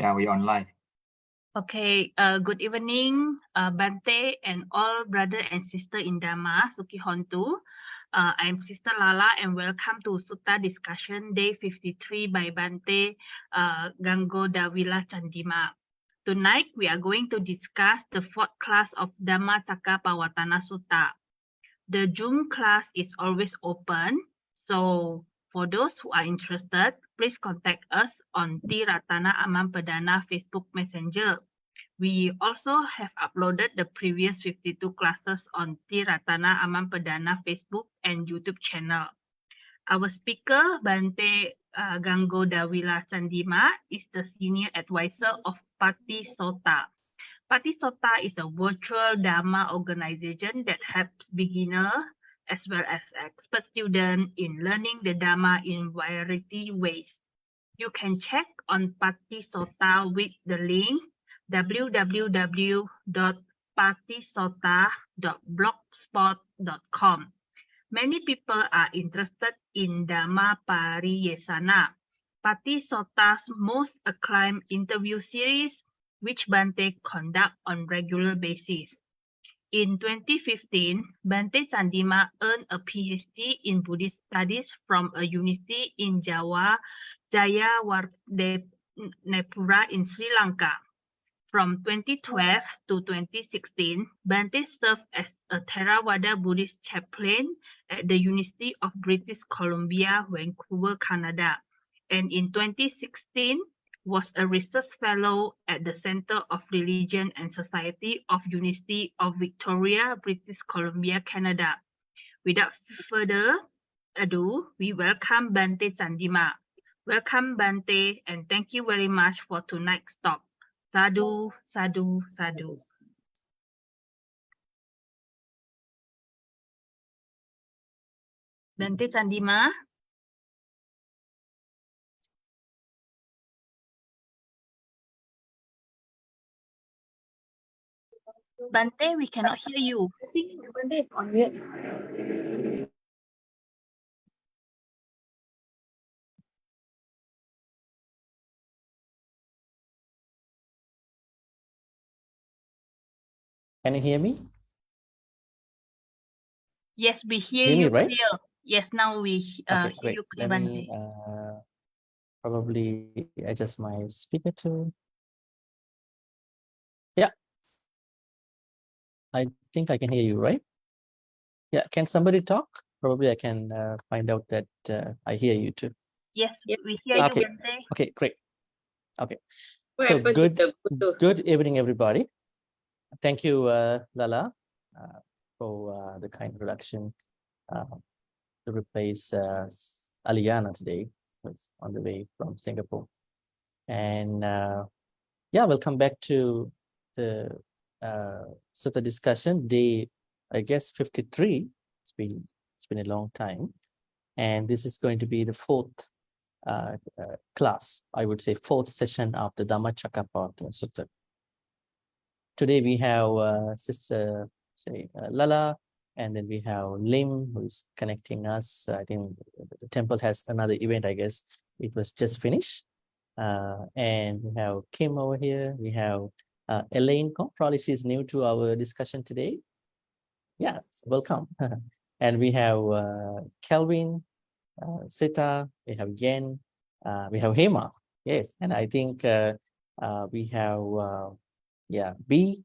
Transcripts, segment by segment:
Yeah, we online. Okay, good evening, Bhante and all brother and sister in Dhamma, Suki Hontu. I'm Sister Lala and welcome to Sutta discussion day 53 by Bhante Ganggo Dawila Chandima. Tonight we are going to discuss the fourth class of Dhammacakkappavattana Sutta. The Zoom class is always open, so for those who are interested, please contact us on Ti-Ratana Amampadana Facebook Messenger. We also have uploaded the previous 52 classes on Ti-Ratana Amampadana Facebook and YouTube channel. Our speaker, Bhante Ganggo Dawila Chandima, is the senior advisor of Ti-Sutta. Ti-Sutta is a virtual Dharma organization that helps beginners as well as expert students in learning the Dharma in variety ways. You can check on Ti-Sutta with the link www.patisota.blogspot.com. Many people are interested in Dhamma Pariyesana, Ti-Sotta's most acclaimed interview series, which Bhante conduct on regular basis. In 2015, Bhante Chandima earned a PhD in Buddhist studies from a university in Jayawardenepura in Sri Lanka. From 2012 to 2016, Bhante served as a Theravada Buddhist chaplain at the University of British Columbia, Vancouver, Canada, and in 2016 was a research fellow at the Center of Religion and Society of University of Victoria, British Columbia, Canada. Without further ado, we welcome Bhante Chandima. Welcome, Bhante, and thank you very much for tonight's talk. Sadhu, sadhu, sadhu. Bhante Chandima. Bhante, we cannot hear you. I think Bhante is on mute. Can you hear me? Yes, we hear Hear me, you right? clear. Yes, now we Okay, hear great. you clear, Let me Bhante. probably adjust my speaker too. Yeah, I think I can hear you, right? Yeah, can somebody talk? Probably I can find out that I hear you too. Yes, Yes, we hear okay. you, Okay, Bhante. okay, great. Okay, What so happened to the Bluetooth? good evening, everybody. Thank you, Lala, for the kind introduction to replace Aliana today, who's on the way from Singapore. And yeah, welcome back to the Sutta discussion day, I guess 53. It's been a long time, and this is going to be the fourth class, I would say fourth session of the Dhammacakkappavattana Sutta. Today we have Sister Lala, and then we have Lim, who is connecting us. I think the temple has another event, I guess. It was just finished. And we have Kim over here. We have Elaine. Probably she's new to our discussion today. Yeah, so welcome. And we have Kelvin, Sita, we have Yen, we have Hema. Yes, and I think we have, yeah, B.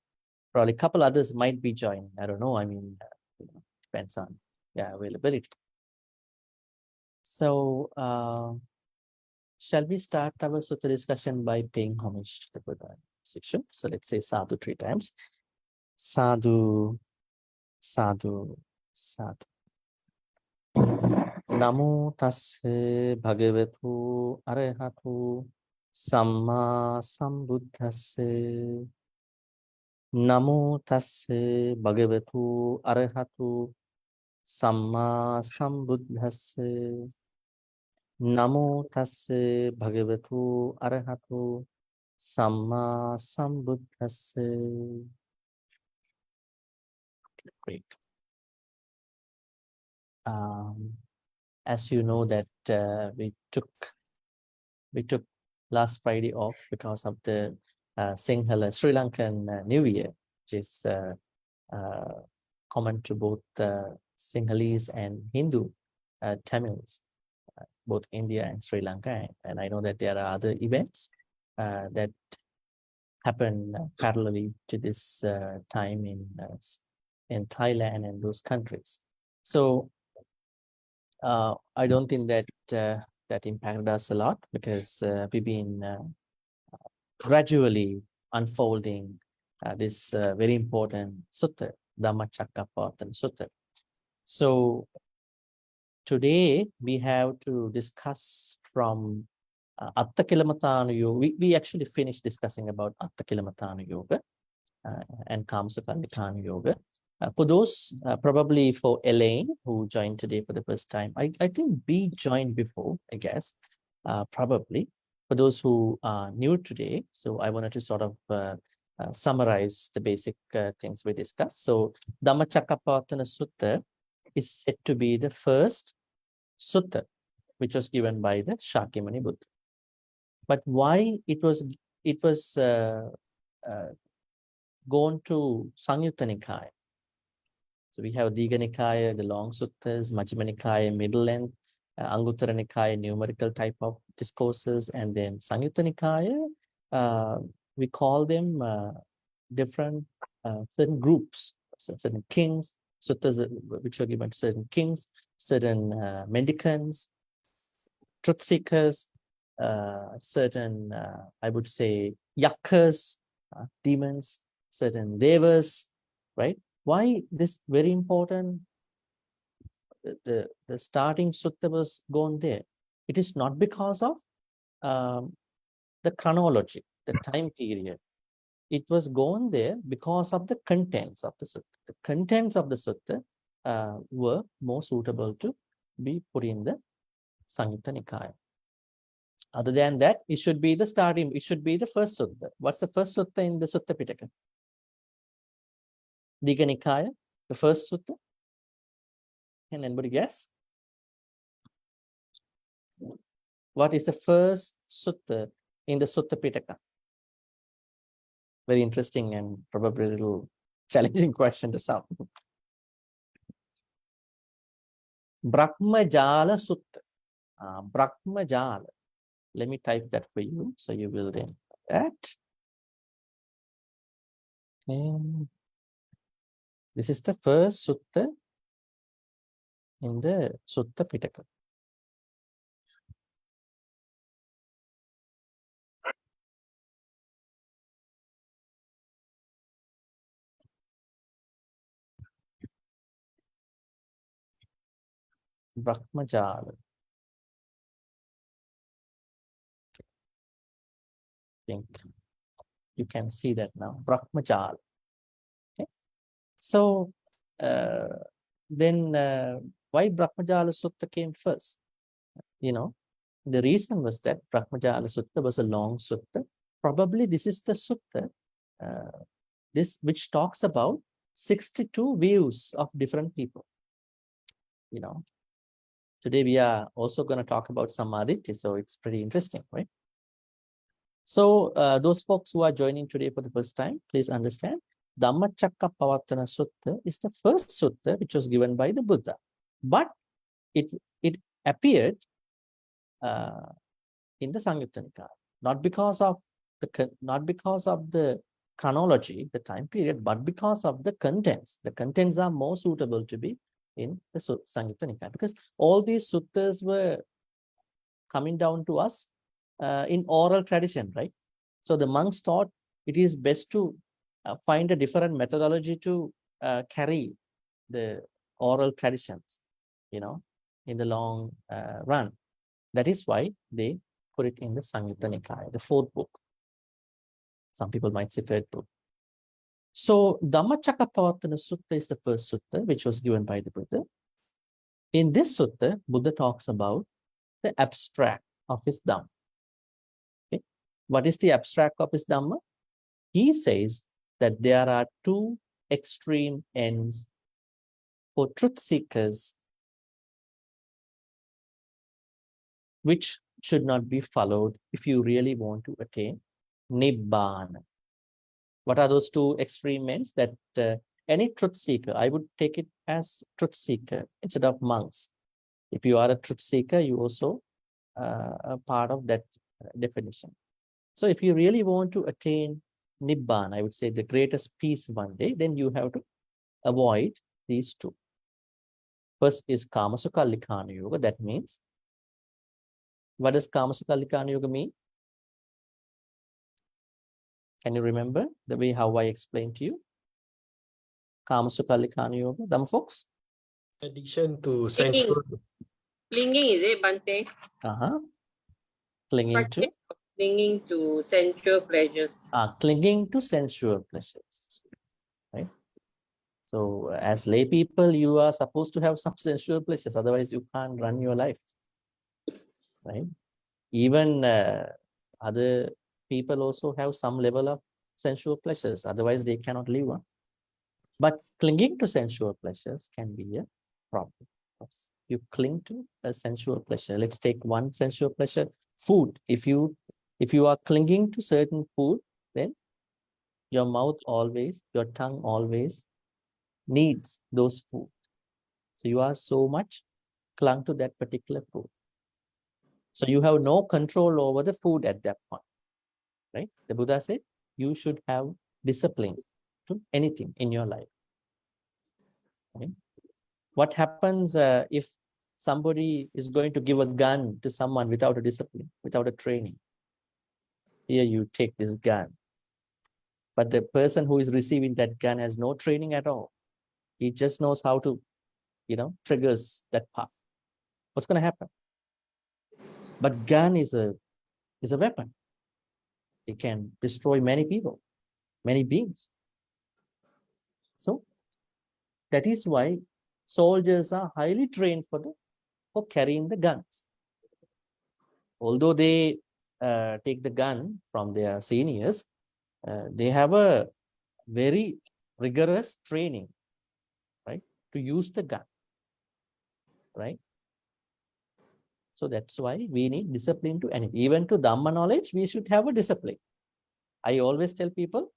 Probably a couple others might be joining. I don't know. I mean, depends on availability. So, shall we start our Sutta discussion by paying homage to the Buddha section? So let's say sadhu 3 times. Sadhu, sadhu, sadhu. Namo tassa bhagavatu arahatu samma sambuddhassa. Namo tassa bhagavatu arahatu samma sambuddhassa. Namo tassa bhagavatu arahatu samma sambuddhassa. Great. As you know that we took last Friday off because of the Sinhala Sri Lankan New Year, which is common to both Sinhalese and Hindu Tamils, both India and Sri Lanka. And I know that there are other events that happen parallelly to this time in Thailand and those countries. So I don't think that that impacted us a lot, because we've been gradually unfolding this very important sutta, Dhammacakkappavattana Sutta. So today we have to discuss from Atthakilamathana Yoga. We actually finished discussing about Atthakilamathana Yoga and Kamsakarnikana Yoga. For those, probably for Elaine, who joined today for the first time, I think B joined before, I guess, probably. For those who are new today, so I wanted to sort of summarize the basic things we discussed. So Dhammacakkappavattana Sutta is said to be the first sutta which was given by the Shakyamuni Buddha. But why it was gone to Samyutta Nikaya? So we have Digha Nikaya, the long suttas, Majjhima Nikaya, middle length, Anguttara Nikaya, numerical type of discourses, and then Samyutta Nikaya, we call them different certain groups, certain kings, suttas which are given to certain kings, certain mendicants, truth seekers, certain, I would say, yakkas, demons, certain devas, right? Why this very important? The starting sutta was gone there. It is not because of the chronology, the time period. It was gone there because of the contents of the sutta. The contents of the sutta were more suitable to be put in the Samyutta Nikaya. Other than that, it should be the starting, it should be the first sutta. What's the first sutta in the Sutta Pitaka? Digha Nikaya, the first sutta. Can anybody guess? What is the first sutta in the Sutta Pitaka? Very interesting and probably a little challenging question to some. Brahmajala Sutta. Brahmajala. Let me type that for you, so you will then that. And this is the first sutta in the Sutta Pitaka. Brahmajala. I think you can see that now. Brahmajala. Okay. So then why Brahmajala Sutta came first? You know, the reason was that Brahmajala Sutta was a long sutta. Probably this is the sutta this which talks about 62 views of different people. You know, today we are also going to talk about sammādiṭṭhi, so it's pretty interesting, right? So those folks who are joining today for the first time, please understand, Dhammacakkappavattana Sutta is the first sutta which was given by the Buddha, but it appeared in the Samyutta Nikaya, not because of the chronology, the time period, but because of the contents. The contents are more suitable to be in the Samyutta Nikaya, because all these suttas were coming down to us in oral tradition, right? So the monks thought it is best to find a different methodology to carry the oral traditions, you know, in the long run. That is why they put it in the Samyutta Nikaya, the fourth book. Some people might say third book. So Dhammacakkappavattana Sutta is the first sutta which was given by the Buddha. In this sutta, Buddha talks about the abstract of his Dhamma. Okay. What is the abstract of his Dhamma? He says that there are two extreme ends for truth seekers which should not be followed if you really want to attain Nibbana. What are those two extreme ends? That any truth seeker, I would take it as truth seeker instead of monks. If you are a truth seeker, you also are part of that definition. So if you really want to attain Nibbana, I would say the greatest peace one day, then you have to avoid these two. First is Kamasukallikkhana Yoga. That means, what does Kamasukallikkhana Yoga mean? Can you remember the way how I explained to you? Kamasukallikkhana Yoga, Dhamma folks? Addiction to sensual. Clinging, is it, Bhante? Clinging to? Clinging to sensual pleasures. Clinging to sensual pleasures. Right? So as lay people, you are supposed to have some sensual pleasures. Otherwise, you can't run your life. Right? Even other people also have some level of sensual pleasures. Otherwise, they cannot live on. But clinging to sensual pleasures can be a problem. You cling to a sensual pleasure. Let's take one sensual pleasure, food. If you are clinging to certain food, then your mouth always, your tongue always needs those food. So you are so much clung to that particular food. So you have no control over the food at that point, right? The Buddha said you should have discipline to anything in your life. Okay? What happens if somebody is going to give a gun to someone without a discipline, without a training? Here you take this gun, but the person who is receiving that gun has no training at all. He just knows how to, triggers that part. What's going to happen? But gun is a weapon. It can destroy many people, many beings. So that is why soldiers are highly trained for carrying the guns. Although they take the gun from their seniors, they have a very rigorous training, right, to use the gun, right? So that's why we need discipline to anything. Even to Dhamma knowledge, we should have a discipline. I always tell people,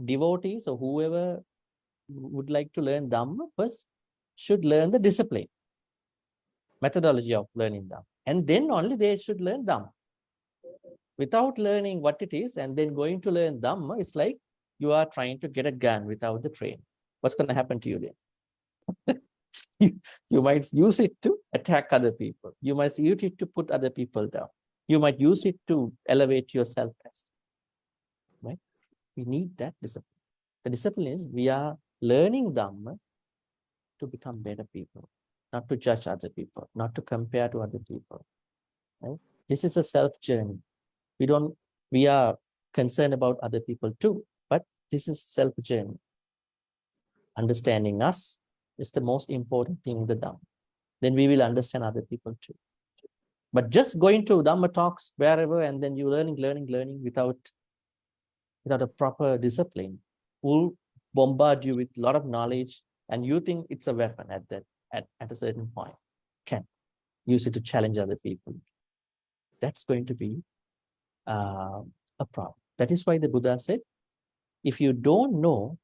devotees or whoever would like to learn Dhamma first should learn the discipline, methodology of learning Dhamma. And then only they should learn Dhamma. Without learning what it is and then going to learn Dhamma, it's like you are trying to get a gun without the training. What's going to happen to you then? You might use it to attack other people. You might use it to put other people down. You might use it to elevate your self-esteem. Right? We need that discipline. The discipline is we are learning Dhamma to become better people, not to judge other people, not to compare to other people. Right? This is a self-journey. We are concerned about other people too, but this is self-journey. Understanding us is the most important thing in the Dhamma. Then we will understand other people too. But just going to Dhamma talks wherever and then you learning without a proper discipline will bombard you with a lot of knowledge and you think it's a weapon at a certain point. Can use it to challenge other people. That's going to be a problem. That is why the Buddha said, if you don't know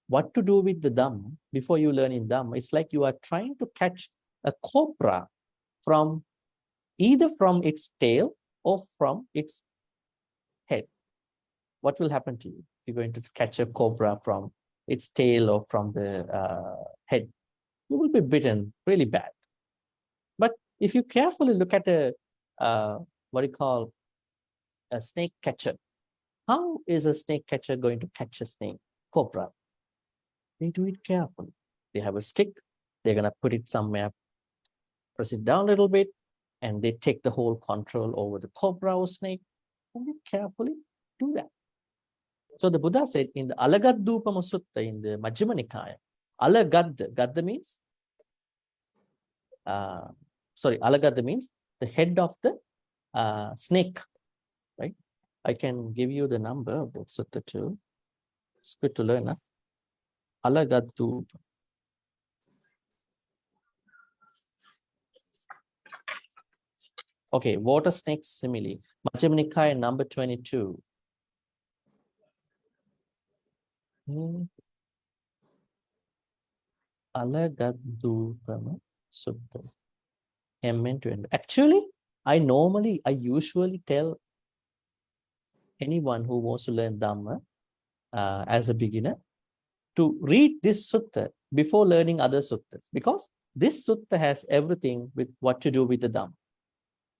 what to do with the Dhamma before you learn in Dhamma, it's like you are trying to catch a cobra from either from its tail or from its head. What will happen to you? You're going to catch a cobra from its tail or from the head. You will be bitten really bad. But if you carefully look at what you call a snake catcher, how is a snake catcher going to catch a snake, cobra? They do it carefully. They have a stick. They're going to put it somewhere, press it down a little bit, and they take the whole control over the cobra or snake, and they carefully do that. So the Buddha said in the Alagadupama Sutta in the Majjhima Nikaya, Gadda means, Alagadda means the head of the snake, right? I can give you the number of that sutta too. It's good to learn, huh? Alagaddupa. Okay, water snake simile. Majjhima Nikaya number 22. Alagadupama Sutta. MN to end. Actually, I usually tell anyone who wants to learn Dhamma as a beginner to read this sutta before learning other suttas, because this sutta has everything with what to do with the Dhamma,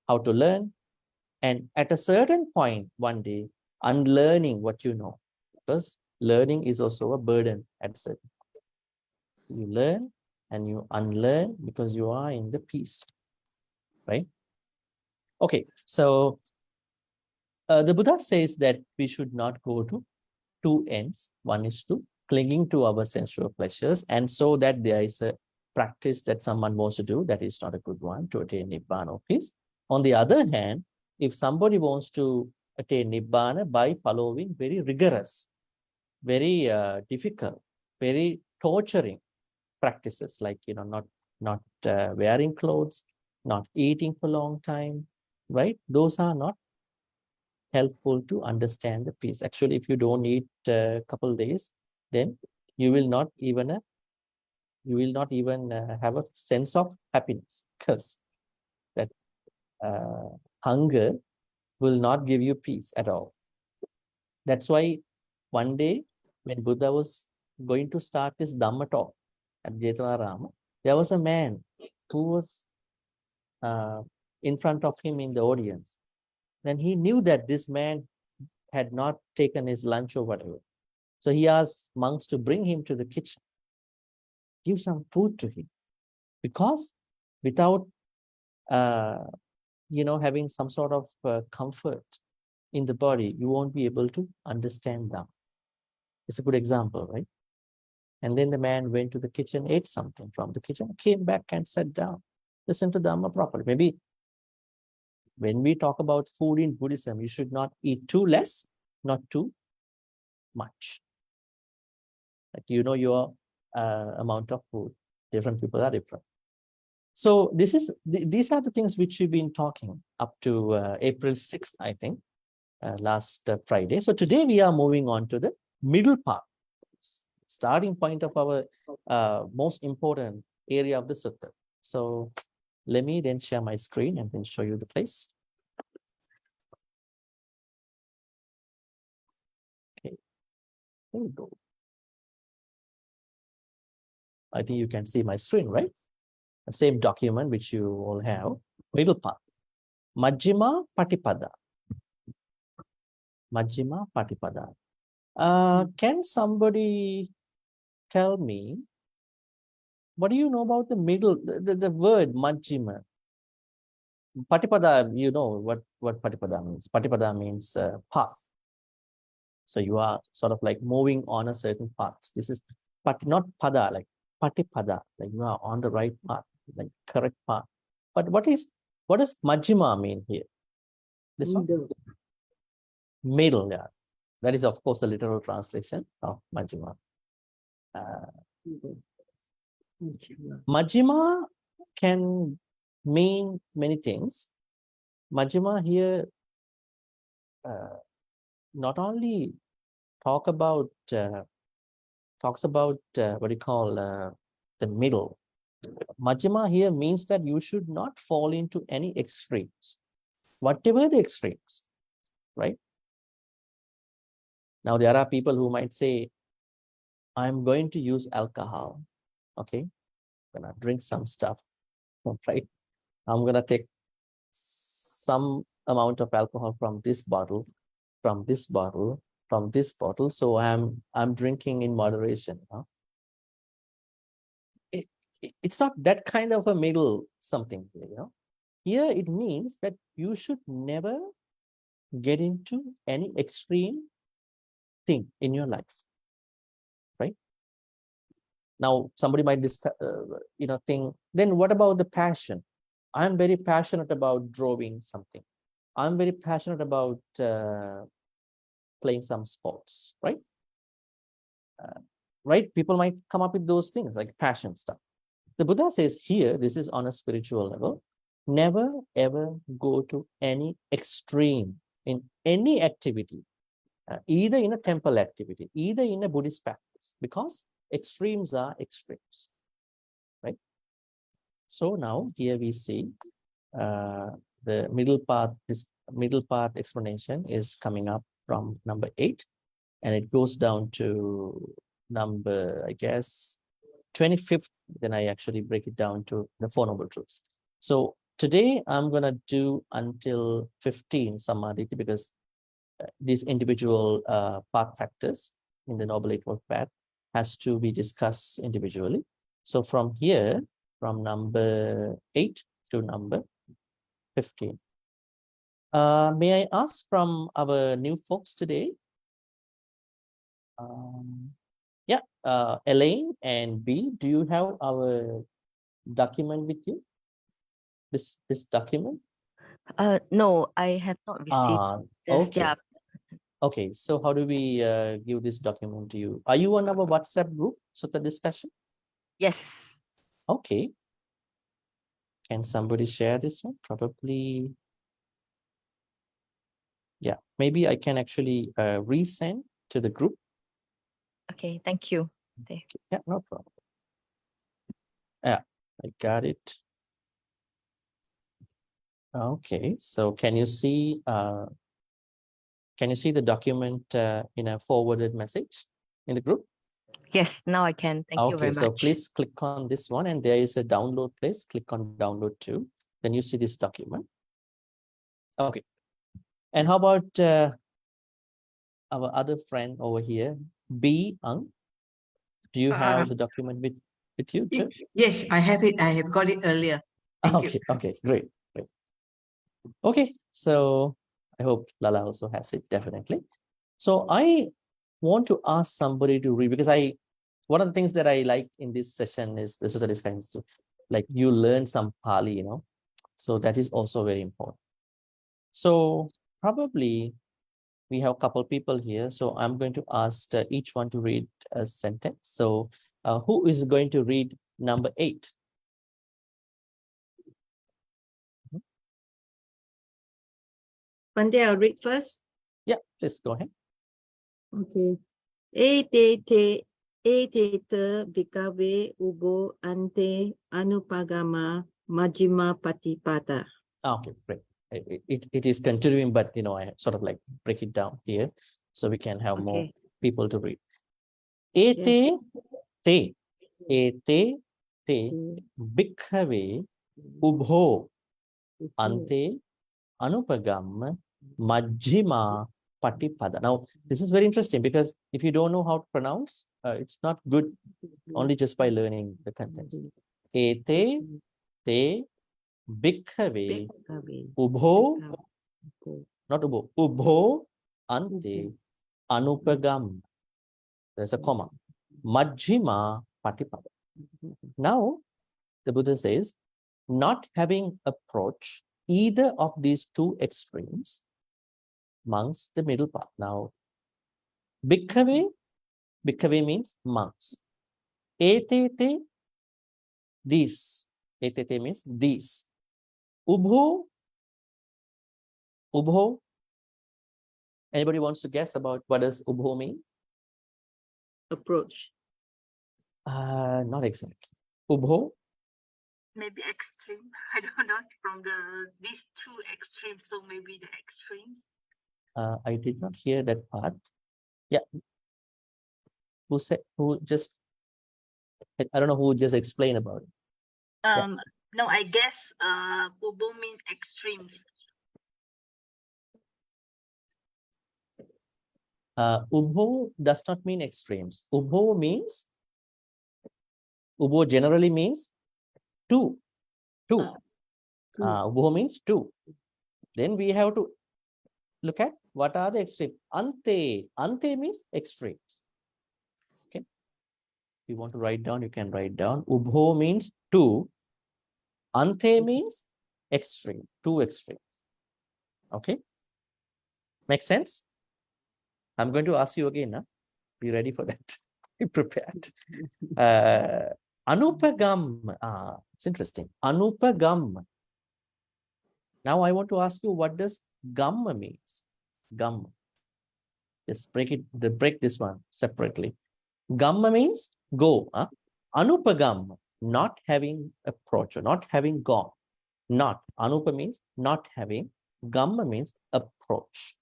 how to learn, and at a certain point one day unlearning what you know, because learning is also a burden at a certain point. So you learn and you unlearn because you are in the peace, right? Okay, so the Buddha says that we should not go to two ends. One is to clinging to our sensual pleasures, and so that there is a practice that someone wants to do that is not a good one to attain Nibbana or peace. On the other hand, if somebody wants to attain Nibbana by following very rigorous, very difficult, very torturing practices, like not wearing clothes, not eating for a long time, right? Those are not helpful to understand the peace. Actually, if you don't eat a couple of days, then you will not even have a sense of happiness, because that hunger will not give you peace at all. That's why one day when Buddha was going to start his Dhamma talk at Jetanarama, there was a man who was in front of him in the audience. Then he knew that this man had not taken his lunch or whatever. So he asked monks to bring him to the kitchen, give some food to him, because without having some sort of comfort in the body, you won't be able to understand Dhamma. It's a good example, right? And then the man went to the kitchen, ate something from the kitchen, came back and sat down, listened to Dhamma properly. Maybe when we talk about food in Buddhism, you should not eat too less, not too much. Like your amount of food. Different people are different. So these are the things which we've been talking up to April 6th, I think, last Friday. So today we are moving on to the middle part, starting point of our most important area of the sutta. So let me then share my screen and then show you the place. Okay, there we go. I think you can see my screen, right? The same document which you all have. Middle part. Majjhima Patipada. Majjhima Patipada. Can somebody tell me, what do you know about the middle, the word Majjhima? Patipada, you know what Patipada means. Patipada means path. So you are sort of like moving on a certain path. This is not pada, like Patipada, like you are on the right path, like correct path. But what does Majjhima mean here? This one? Middle, yeah. That is, of course, the literal translation of Majjhima. Majjhima can mean many things. Majjhima here not only talks about what do you call the middle. Majjhima here means that you should not fall into any extremes, whatever the extremes, right? Now there are people who might say, I'm going to use alcohol, okay? I'm gonna drink some stuff, right? I'm gonna take some amount of alcohol from this bottle, from this bottle, from this bottle. So I'm drinking in moderation. Huh? It's not that kind of a middle something, Here it means that you should never get into any extreme thing in your life, right? Now somebody might think, then what about the passion? I'm very passionate about drawing something. I'm very passionate about playing some sports, right? Right? People might come up with those things like passion stuff. The Buddha says here, this is on a spiritual level. never ever go to any extreme in any activity, either in a temple activity, either in a Buddhist practice, because extremes are extremes, right? So now here we see the middle part. This middle part explanation is coming up from number 8, and it goes down to number, I guess, 25th. Then I actually break it down to the Four Noble Truths. So today I'm gonna do until 15 sammādiṭṭhi, because these individual path factors in the Noble Eightfold Path has to be discussed individually. So from here, from number 8 to number 15. May I ask from our new folks today? Yeah, Elaine and B, do you have our document with you? This document? No, I have not received this. Okay. Yeah. Okay, so how do we give this document to you? Are you on our WhatsApp group, Sutta discussion? Yes. Okay. Can somebody share this one? Probably. Yeah, maybe I can actually resend to the group. Okay, thank you. Yeah, no problem. Yeah, I got it. Okay, so can you see the document in a forwarded message in the group? Yes, now I can. Thank you very Okay, much. so please click on this one, and there is a download place. Click on download too. Then you see this document. Okay. And how about our other friend over here, B. Ang? Do you have the document with you too? Yes, I have it. I have got it earlier. Thank you. Okay, great. Okay, so I hope Lala also has it, definitely. So I want to ask somebody to read, because one of the things that I like in this session is the Sutta discussion, too. Like you learn some Pali, so that is also very important. So probably we have a couple people here, so I'm going to ask each one to read a sentence. So who is going to read number 8? Bhante, I'll read first. Yeah, please go ahead. Okay. Te bhikkhave ubo ante anupagama majjhima patipada. Okay, great. It is continuing, but I sort of like break it down here so we can have more people to read. Ete te bhikkhave ubho ante anupagam majjhima patipada. Now, this is very interesting, because if you don't know how to pronounce, it's not good only just by learning the contents. Ete te bhikkhave ubho, not ubho, ubho ante anupagam. There's a comma. Majjhima patipada. Now, the Buddha says, not having approached either of these two extremes, monks, the middle path. Now, bhikkhave means monks. Etete, these. Etete means these. Ubho, anybody wants to guess about what does ubho mean? Approach. Not exactly. Ubho? Maybe extreme. I don't know, from these two extremes. So maybe the extremes. I did not hear that part. Yeah. Who just, I don't know who just explained about it. No, I guess ubo means extremes. Ubho does not mean extremes. Ubho generally means two. Ubho means two. Then we have to look at what are the extremes. Ante means extremes. Okay. If you want to write down, you can write down. Ubho means two. Ante means extreme, two extremes. Okay. Make sense? I'm going to ask you again. Huh? Be ready for that. Be prepared. Anupagam. It's interesting. Anupagam. Now I want to ask you, what does gamma means? Gamma. Let's break this one separately. Gamma means go. Anupagamma, not having approach or not having gone. Not. Anupa means not having. Gamma means approach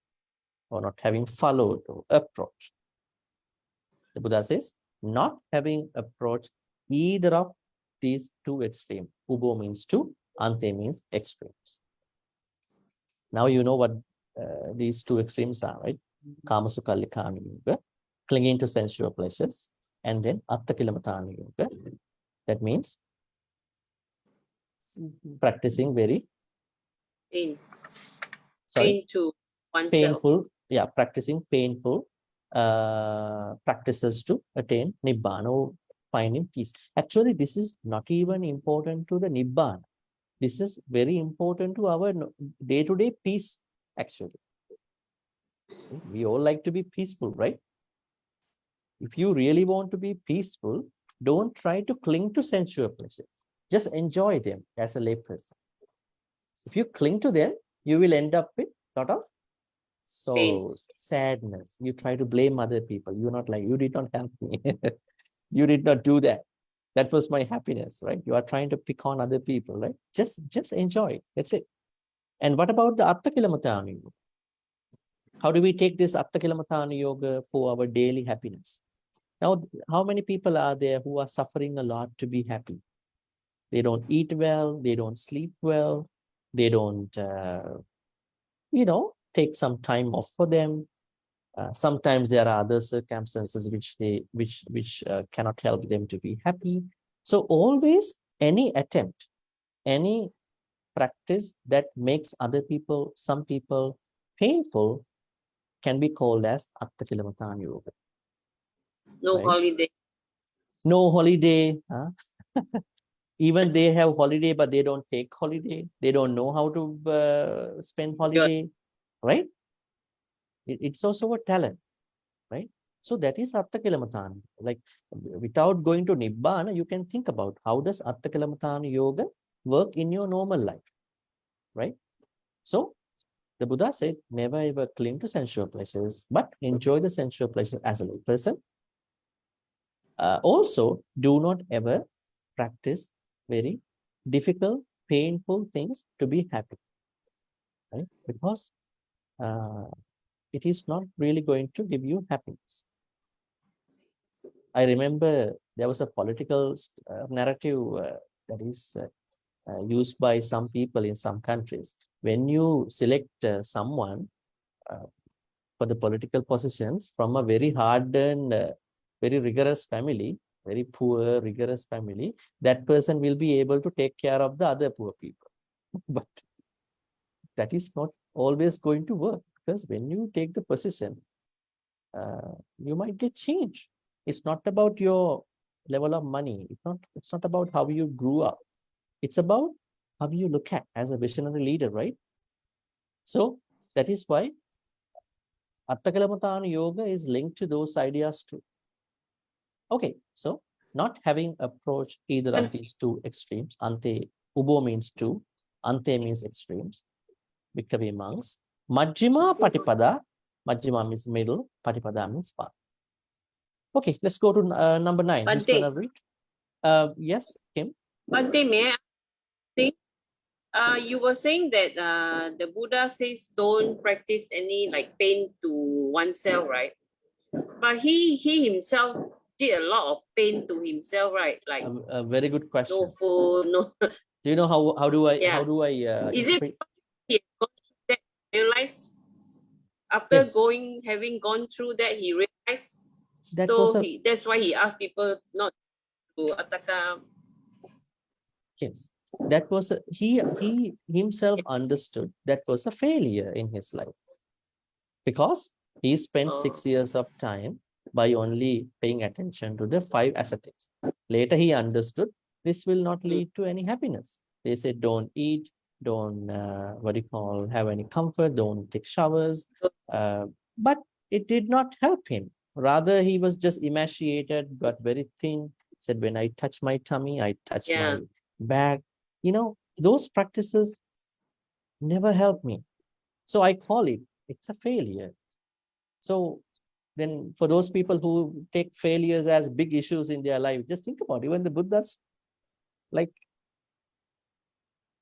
or not having followed or approach. The Buddha says, not having approached either of these two extremes. Ubo means two, ante means extremes. Now you know what these two extremes are, right? Kamasukhallikāna yoga, clinging to sensual pleasures, and then Atthakilamattana yoga. That means practicing very Pain to oneself. painful, yeah, practicing painful practices to attain Nibbana or finding peace. Actually, this is not even important to the Nibbana. This is very important to our day-to-day peace, actually. We all like to be peaceful, right? If you really want to be peaceful, don't try to cling to sensual pleasures. Just enjoy them as a layperson. If you cling to them, you will end up with a lot of sorrows, sadness. You try to blame other people. You're not like, you did not help me. You did not do that. That was my happiness, right? You are trying to pick on other people, right? Just enjoy it. That's it. And what about the Atthakilamattana yoga? How do we take this Atthakilamattana yoga for our daily happiness? Now, how many people are there who are suffering a lot to be happy? They don't eat well, they don't sleep well, they don't, take some time off for them. Sometimes there are other circumstances which cannot help them to be happy. So always any attempt, any practice that makes some people painful can be called as Atthakilamattana yoga. No right? holiday. No holiday. Even they have holiday, but they don't take holiday. They don't know how to spend holiday, right? It's also a talent, right? So that is Atthakilamattana. Like, without going to Nibbana, you can think about how does Atthakilamattana yoga work in your normal life, right? So the Buddha said, never ever cling to sensual pleasures, but enjoy the sensual pleasure as a person. Also, do not ever practice very difficult, painful things to be happy, right? Because it is not really going to give you happiness. I remember there was a political narrative that is used by some people in some countries. When you select someone for the political positions from a very hardened, very rigorous family, very poor, rigorous family, that person will be able to take care of the other poor people. But that is not always going to work, because when you take the position, you might get changed. It's not about your level of money. It's not about how you grew up. It's about how you look at as a visionary leader, right? So that is why Atthakilamattana yoga is linked to those ideas too. Okay, so not having approached either of these two extremes, ante, ubo means two, ante means extremes, Bhikkhave monks. Majjhima patipada, majjhima means middle, patipada means path. Okay, let's go to number 9. Who's Bhante. gonna read? Yes, Kim. Bhante, may I think you were saying that the Buddha says don't practice any like pain to oneself, right? But he himself did a lot of pain to himself, right? Like A very good question. no food, no. Do you know how do I Yeah. Is it interpret? he realized after Yes. having gone through that, he realized? That So was a that's why he asked people not to attack. yes. That was he himself understood that was a failure in his life, because he spent 6 years of time by only paying attention to the 5 ascetics. Later he understood this will not lead to any happiness. They said don't eat, don't have any comfort, don't take showers, but it did not help him. Rather, he was just emaciated, got very thin, said when I touch my tummy, I touch my back. Those practices never helped me. So I call it's a failure. So then for those people who take failures as big issues in their life, just think about it. Even the Buddha's, like,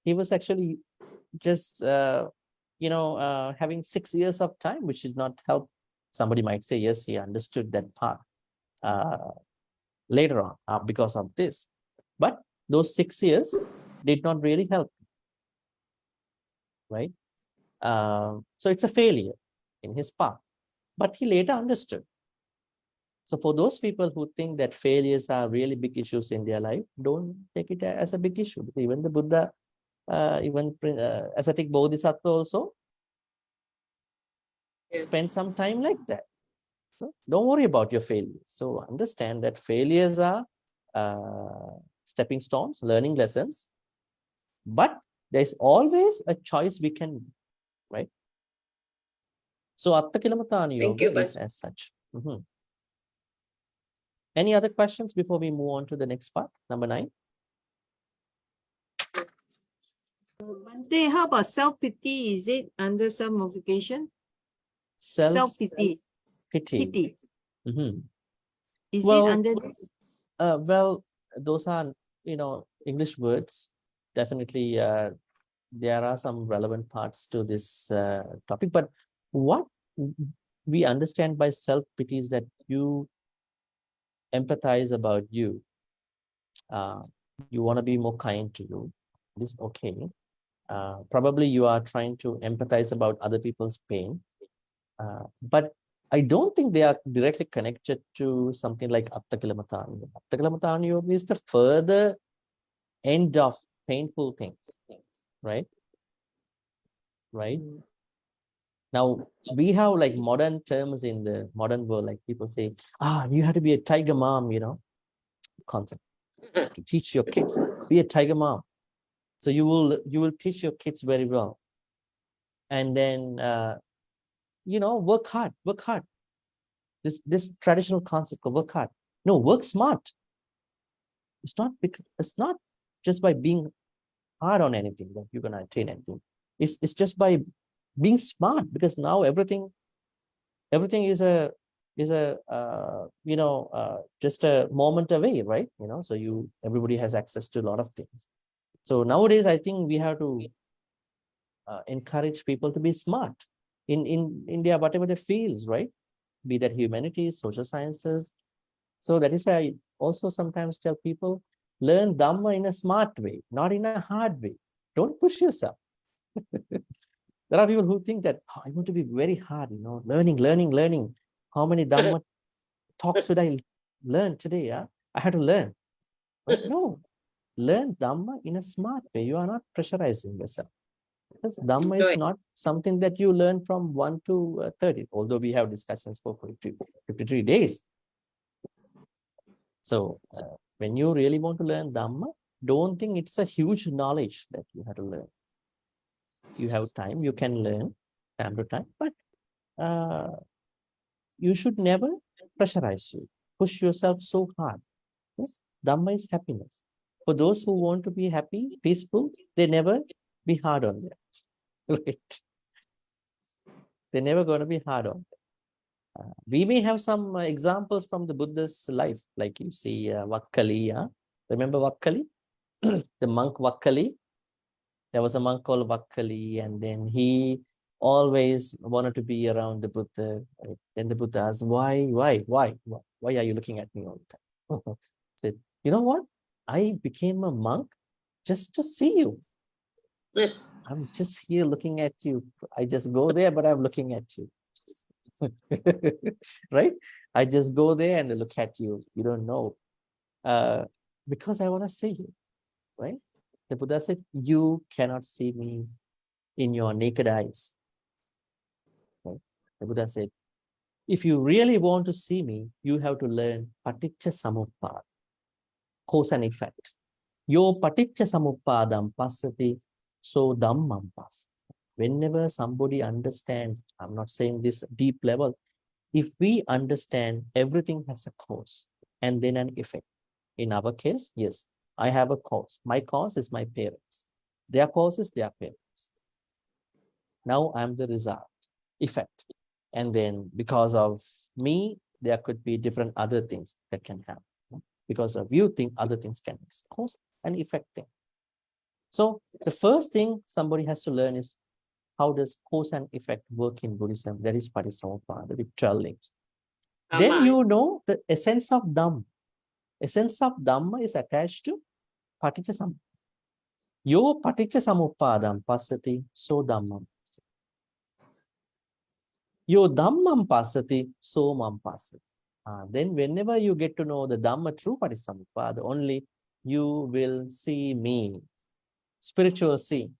he was actually just, having 6 years of time, which did not help. Somebody might say, yes, he understood that part later on because of this. But those 6 years did not really help, right? So it's a failure in his path. But he later understood. So for those people who think that failures are really big issues in their life, don't take it as a big issue. Even the Buddha, even ascetic Bodhisattva also spend some time like that. So don't worry about your failures. So understand that failures are stepping stones, learning lessons, but there's always a choice we can do, right? So Attakilamatana Thank you, Yoga is as such. Any other questions before we move on to the next part, number 9? Bhante, how about self-pity? Is it under some modification? Self-pity. Pity. Is Well, it under this? Well, those are, English words. Definitely, there are some relevant parts to this topic. But what we understand by self-pity is that you empathize about you. You want to be more kind to you. This okay. Probably you are trying to empathize about other people's pain. But I don't think they are directly connected to something like Attakilamatana. Attakilamatana Yoga is the further end of painful things, right? Right? Now, we have like modern terms in the modern world, like people say, you have to be a tiger mom, concept. To teach your kids, be a tiger mom. So you will teach your kids very well. And then, work hard. This traditional concept of work hard. No, work smart. It's not just by being hard on anything that you're gonna attain anything. It's just by being smart, because now everything is just a moment away, right? So everybody has access to a lot of things. So nowadays, I think we have to encourage people to be smart in their whatever their fields, right? Be that humanities, social sciences. So that is why I also sometimes tell people, learn Dhamma in a smart way, not in a hard way. Don't push yourself. There are people who think that, I want to be very hard, learning. How many Dhamma talks should I learn today? Yeah? I had to learn. But no, learn Dhamma in a smart way. You are not pressurizing yourself. Because Dhamma is not something that you learn from 1 to 30, although we have discussions for 53 days. So when you really want to learn Dhamma, don't think it's a huge knowledge that you have to learn. You have time, you can learn time to time, but you should never pressurize you, push yourself so hard. Yes, Dhamma is happiness. For those who want to be happy, peaceful, they never be hard on them. Right? They're never going to be hard on them. We may have some examples from the Buddha's life, like you see Vakkali. Remember Vakkali? The monk Vakkali? There was a monk called Vakkali, and then he always wanted to be around the Buddha. Right? Then the Buddha asked, why are you looking at me all the time? Said, you know what? I became a monk just to see you. I'm just here looking at you. I just go there, but I'm looking at you. Right? I just go there and look at you. You don't know. Because I want to see you. Right? The Buddha said, you cannot see me in your naked eyes. Right? The Buddha said, if you really want to see me, you have to learn paticca samuppada, cause and effect. Yo paticca samuppadam passati, so dhammam passati. Whenever somebody understands, I'm not saying this deep level, if we understand everything has a cause and then an effect. In our case, yes, I have a cause. My cause is my parents. Their cause is their parents. Now I'm the result, effect. And then because of me, there could be different other things that can happen. Because of you, other things can cause and effect thing. So the first thing somebody has to learn is how does cause and effect work in Buddhism? That is Patisamuppada with 12 links. Then you know the essence of Dhamma. Essence of Dhamma is attached to Paticca. Yo Paticca Samuppadam Passati, so Dhammam. Yo Dhammam Passati, so Mam Passati. Then whenever you get to know the Dhamma true Patisamuppada, only you will see me. Spiritual seeing.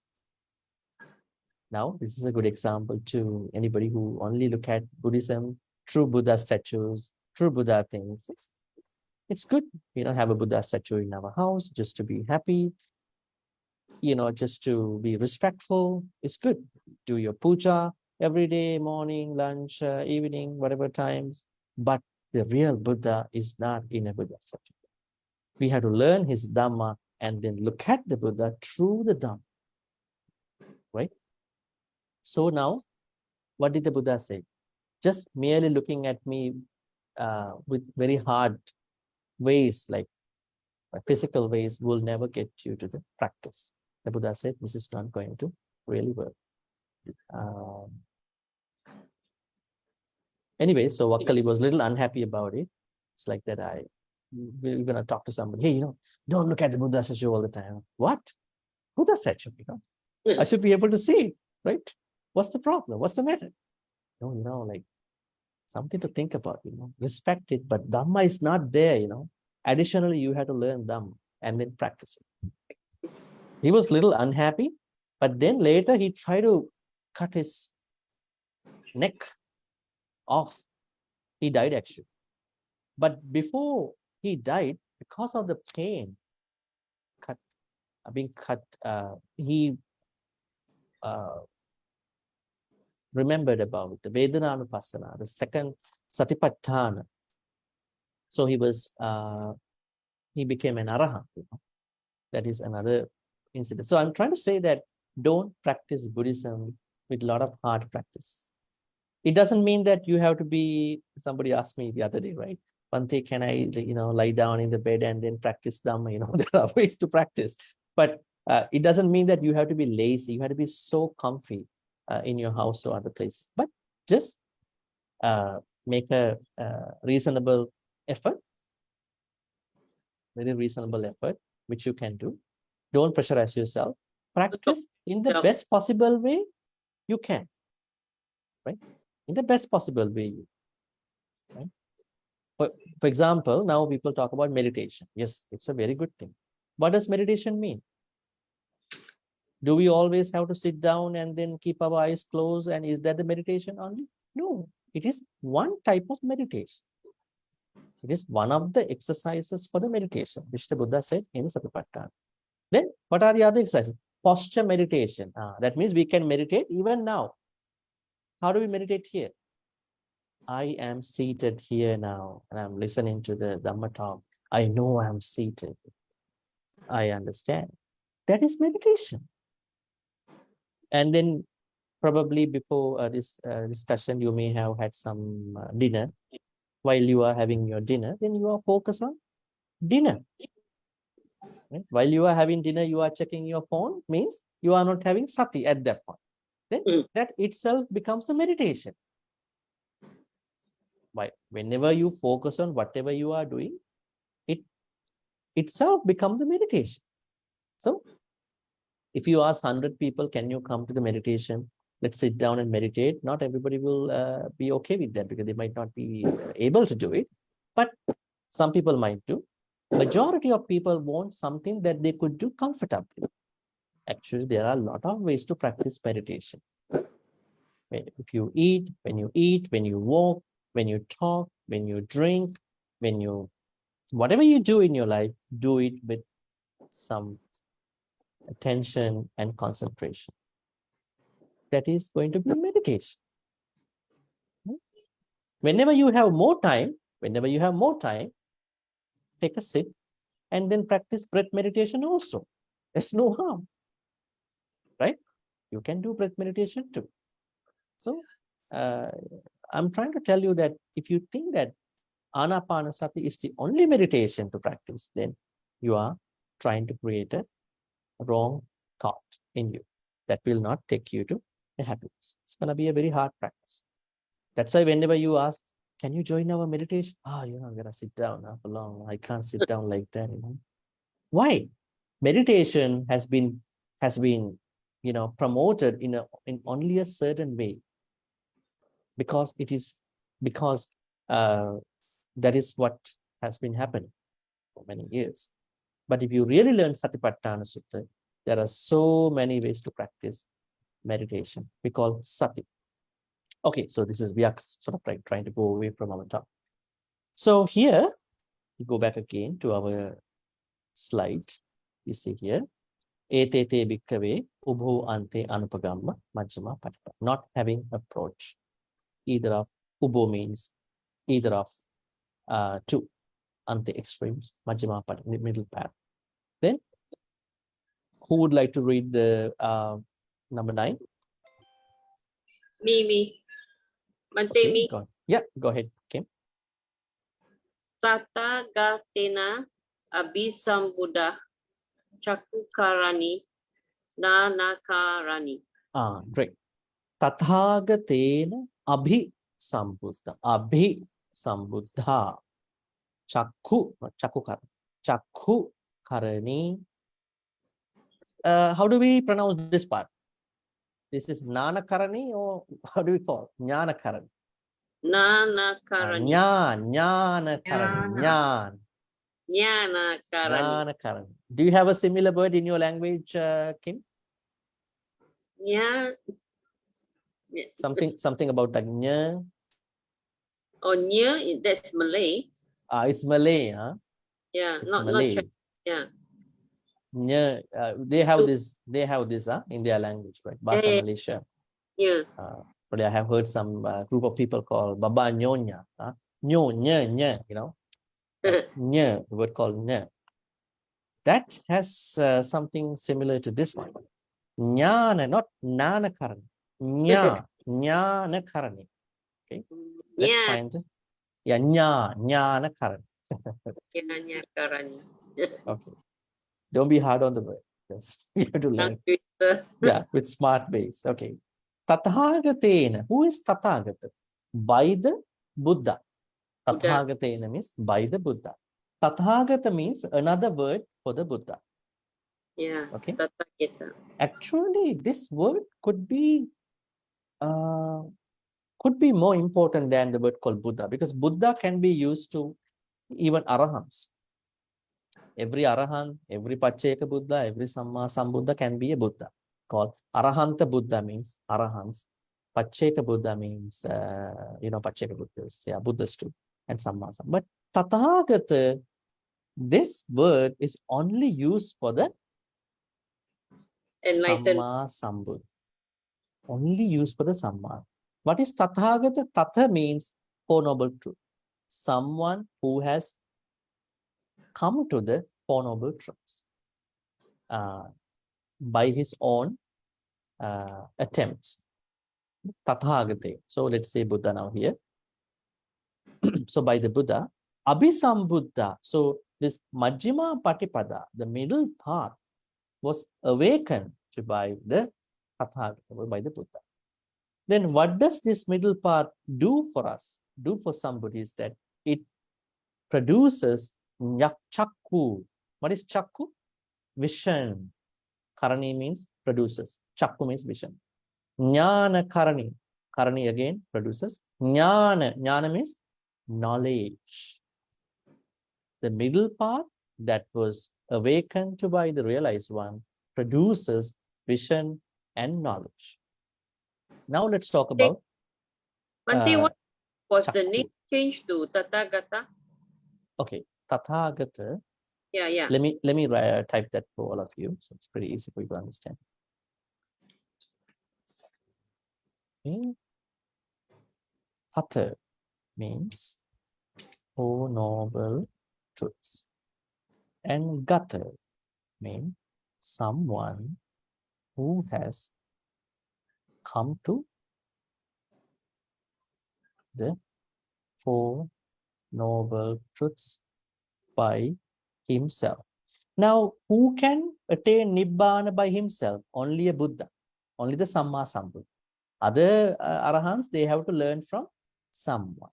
Now, this is a good example to anybody who only look at Buddhism, true Buddha statues, true Buddha things. It's good. We don't have a Buddha statue in our house just to be happy, just to be respectful. It's good. Do your puja every day, morning, lunch, evening, whatever times. But the real Buddha is not in a Buddha statue. We have to learn his Dhamma and then look at the Buddha through the Dhamma. Right? So now, what did the Buddha say? Just merely looking at me with very hard ways, like physical ways, will never get you to the practice. The Buddha said, this is not going to really work. Anyway, so Vakkali was a little unhappy about it. It's like that we're going to talk to somebody. Hey, don't look at the Buddha statue all the time. What? Buddha statue, I should be able to see it, right? What's the problem? What's the matter? No, like something to think about, respect it, but Dhamma is not there, Additionally, you have to learn Dhamma and then practice it. He was a little unhappy, but then later he tried to cut his neck off. He died actually. But before he died, because of the pain, being cut, he remembered about the Vedana-anupassana, the second Satipatthana. So he became an arahant. That is another incident. So I'm trying to say that don't practice Buddhism with a lot of hard practice. It doesn't mean that you have to be, somebody asked me the other day, right? Bhante, can I, lie down in the bed and then practice Dhamma? There are ways to practice. But it doesn't mean that you have to be lazy. You have to be so comfy in your house or other place. But just make a reasonable effort, very reasonable effort, which you can do. Don't pressurize yourself. Practice in the best possible way you can, right? In the best possible way, right? For example, now people talk about meditation. Yes, it's a very good thing. What does meditation mean? Do we always have to sit down and then keep our eyes closed? And is that the meditation only? No, it is one type of meditation. It is one of the exercises for the meditation, which the Buddha said in Satipatthana. Then, what are the other exercises? Posture meditation. That means we can meditate even now. How do we meditate here? I am seated here now, and I'm listening to the Dhamma talk. I know I'm seated. I understand. That is meditation. And then, probably before this discussion, you may have had some dinner. While you are having your dinner, then you are focused on dinner. Right? While you are having dinner, you are checking your phone, means you are not having sati at that point. Then that itself becomes the meditation. Whenever you focus on whatever you are doing, it itself becomes the meditation. So, if you ask 100 people, can you come to the meditation? Let's sit down and meditate. Not everybody will be okay with that because they might not be able to do it. But some people might do. Majority of people want something that they could do comfortably. Actually, there are a lot of ways to practice meditation. If you eat, when you walk, when you talk, when you drink, whatever you do in your life, do it with some attention and concentration. That is going to be meditation. Whenever you have more time, take a sit and then practice breath meditation also. There's no harm, right? You can do breath meditation too. So I'm trying to tell you that if you think that Anapanasati is the only meditation to practice, then you are trying to create a wrong thought in you that will not take you to a happiness. It's going to be a very hard practice. That's why whenever you ask, can you join our meditation? I'm going to sit down for long. I can't sit down like that. Why? Meditation has been promoted in only a certain way, because that is what has been happening for many years. But if you really learn Satipatthana Sutta, there are so many ways to practice meditation. We call sati. Okay, so we are sort of trying to go away from our topic. So here, we go back again to our slide. You see here, etete bhikkave ubho ante anupagamma majjhima patipada. Not having approach. Either of ubho means either of two ante extremes, majjhima patipada, middle path. Then, who would like to read the number 9? Me. Bhante, Okay, me. Go ahead, Kim. Tathagatena abhisambuddha chakukarani nanakarani. Great. Tathagatena abhisambuddha. Abhisambuddha. Chakku karani. How do we pronounce this part? This is Nanakarani, or how do we call it? Jnanakarani. Nanakarani. Jnanakarani. Do you have a similar word in your language, Kim? Yeah. Something about the nya. Oh, nya, that's Malay. It's Malay, huh? Yeah, It's not Malay. yeah. Nya, they have this in their language, right? Bahasa Malaysia. Yeah. But I have heard some group of people call Baba Nyonya. Nya, nya, the word called nya. That has something similar to this one. Jnana, not Nanakarani. Jnanakarani. Okay, let's find it. Yeah, Jnanakarani. Jnanakarani. Okay, don't be hard on the word. Yes, you have to learn. Yeah, with smart ways. Okay. Tathagatena. Who is Tathagata? By the Buddha. Tathagatena means by the Buddha. Tathagata means another word for the Buddha. Yeah. Okay. Tathagata. Actually, this word could be more important than the word called Buddha, because Buddha can be used to even Arahants. Every Arahant, every Pacceka Buddha, every Sambuddha can be a Buddha. Called Arahanta Buddha means Arahants. Pacceka Buddha means, Pacceka Buddhas, Buddhas too, and Samma. But Tathagata, this word is only used for the Enlightened. Samma Sambuddha. Only used for the Samma. What is Tathagata? Tatha means Four Noble Truth. Someone who has come to the Four Noble Truths by his own attempts. Tathagate. So let's say Buddha now here. So by the Buddha, Abhisambuddha. So this Majjhima Patipada, the middle path, was awakened by the Tathagata, by the Buddha. Then what does this middle path do for us? Do for somebody is that it produces chakku. What is chakku? Vision. Karani means produces. Chakku means vision. Jnana karani. Karani again produces. Jnana. Jnana means knowledge. The middle path that was awakened to by the realized one produces vision and knowledge. Now let's talk about Bhante, what was the chakku. name changed to Tathagata? Okay, Tathagata. Yeah. Let me type that for all of you, so it's pretty easy for you to understand. Okay. Tatha means Four Noble Truths, and Gata means someone who has come to the Four Noble Truths by himself. Now, who can attain Nibbana by himself? Only a Buddha, only the Sammasambuddha. Other Arahants, they have to learn from someone.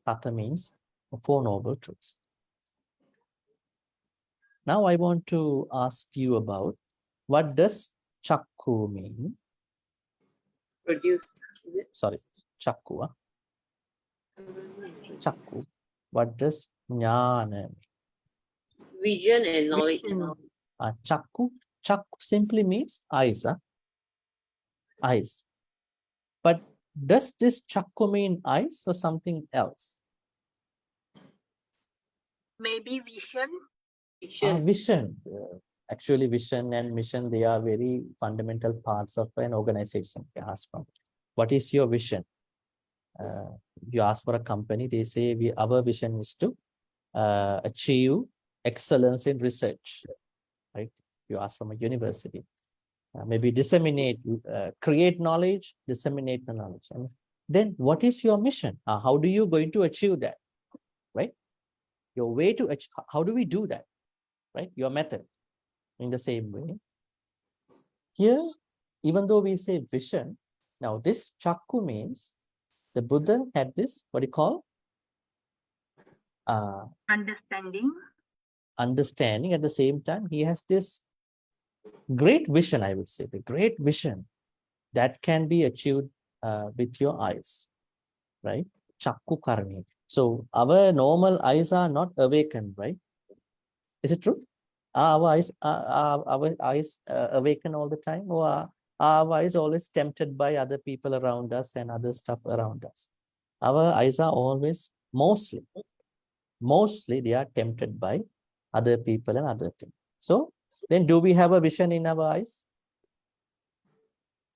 Tata means Four Noble Truths. Now, I want to ask you about what does Chakku mean? Produce. Is it? Sorry, Chakku. Chakku. What does Jnana mean? Vision and knowledge. Vision. Chakku. Chakku simply means eyes. Eyes. But does this Chakku mean eyes or something else? Maybe vision. Vision. Vision. Actually, vision and mission, they are very fundamental parts of an organization. You ask from, what is your vision? You ask for a company, they say our vision is to achieve excellence in research, right? You ask from a university, maybe disseminate, create knowledge, disseminate the knowledge. And then what is your mission? How do you going to achieve that, right? Your way to achieve, how do we do that, right? Your method. In the same way, here, even though we say vision, now this Chakku means the Buddha had this, what do you call? Understanding. Understanding. At the same time, he has this great vision, I would say, the great vision that can be achieved with your eyes, right? Chakku karani. So our normal eyes are not awakened, right? Is it true? Our eyes awaken all the time, or are our eyes always tempted by other people around us and other stuff around us? Our eyes are always, mostly they are tempted by other people and other things. So then do we have a vision in our eyes?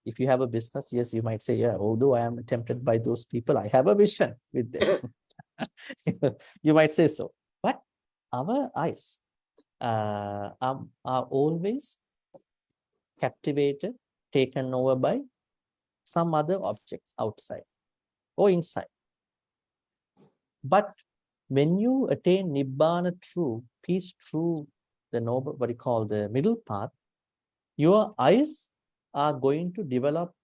If you have a business, yes, you might say, yeah, although I am tempted by those people, I have a vision with them. You might say so. But our eyes are always captivated, taken over by some other objects outside or inside. But when you attain Nibbana through peace, through the noble, what you call the middle path, your eyes are going to develop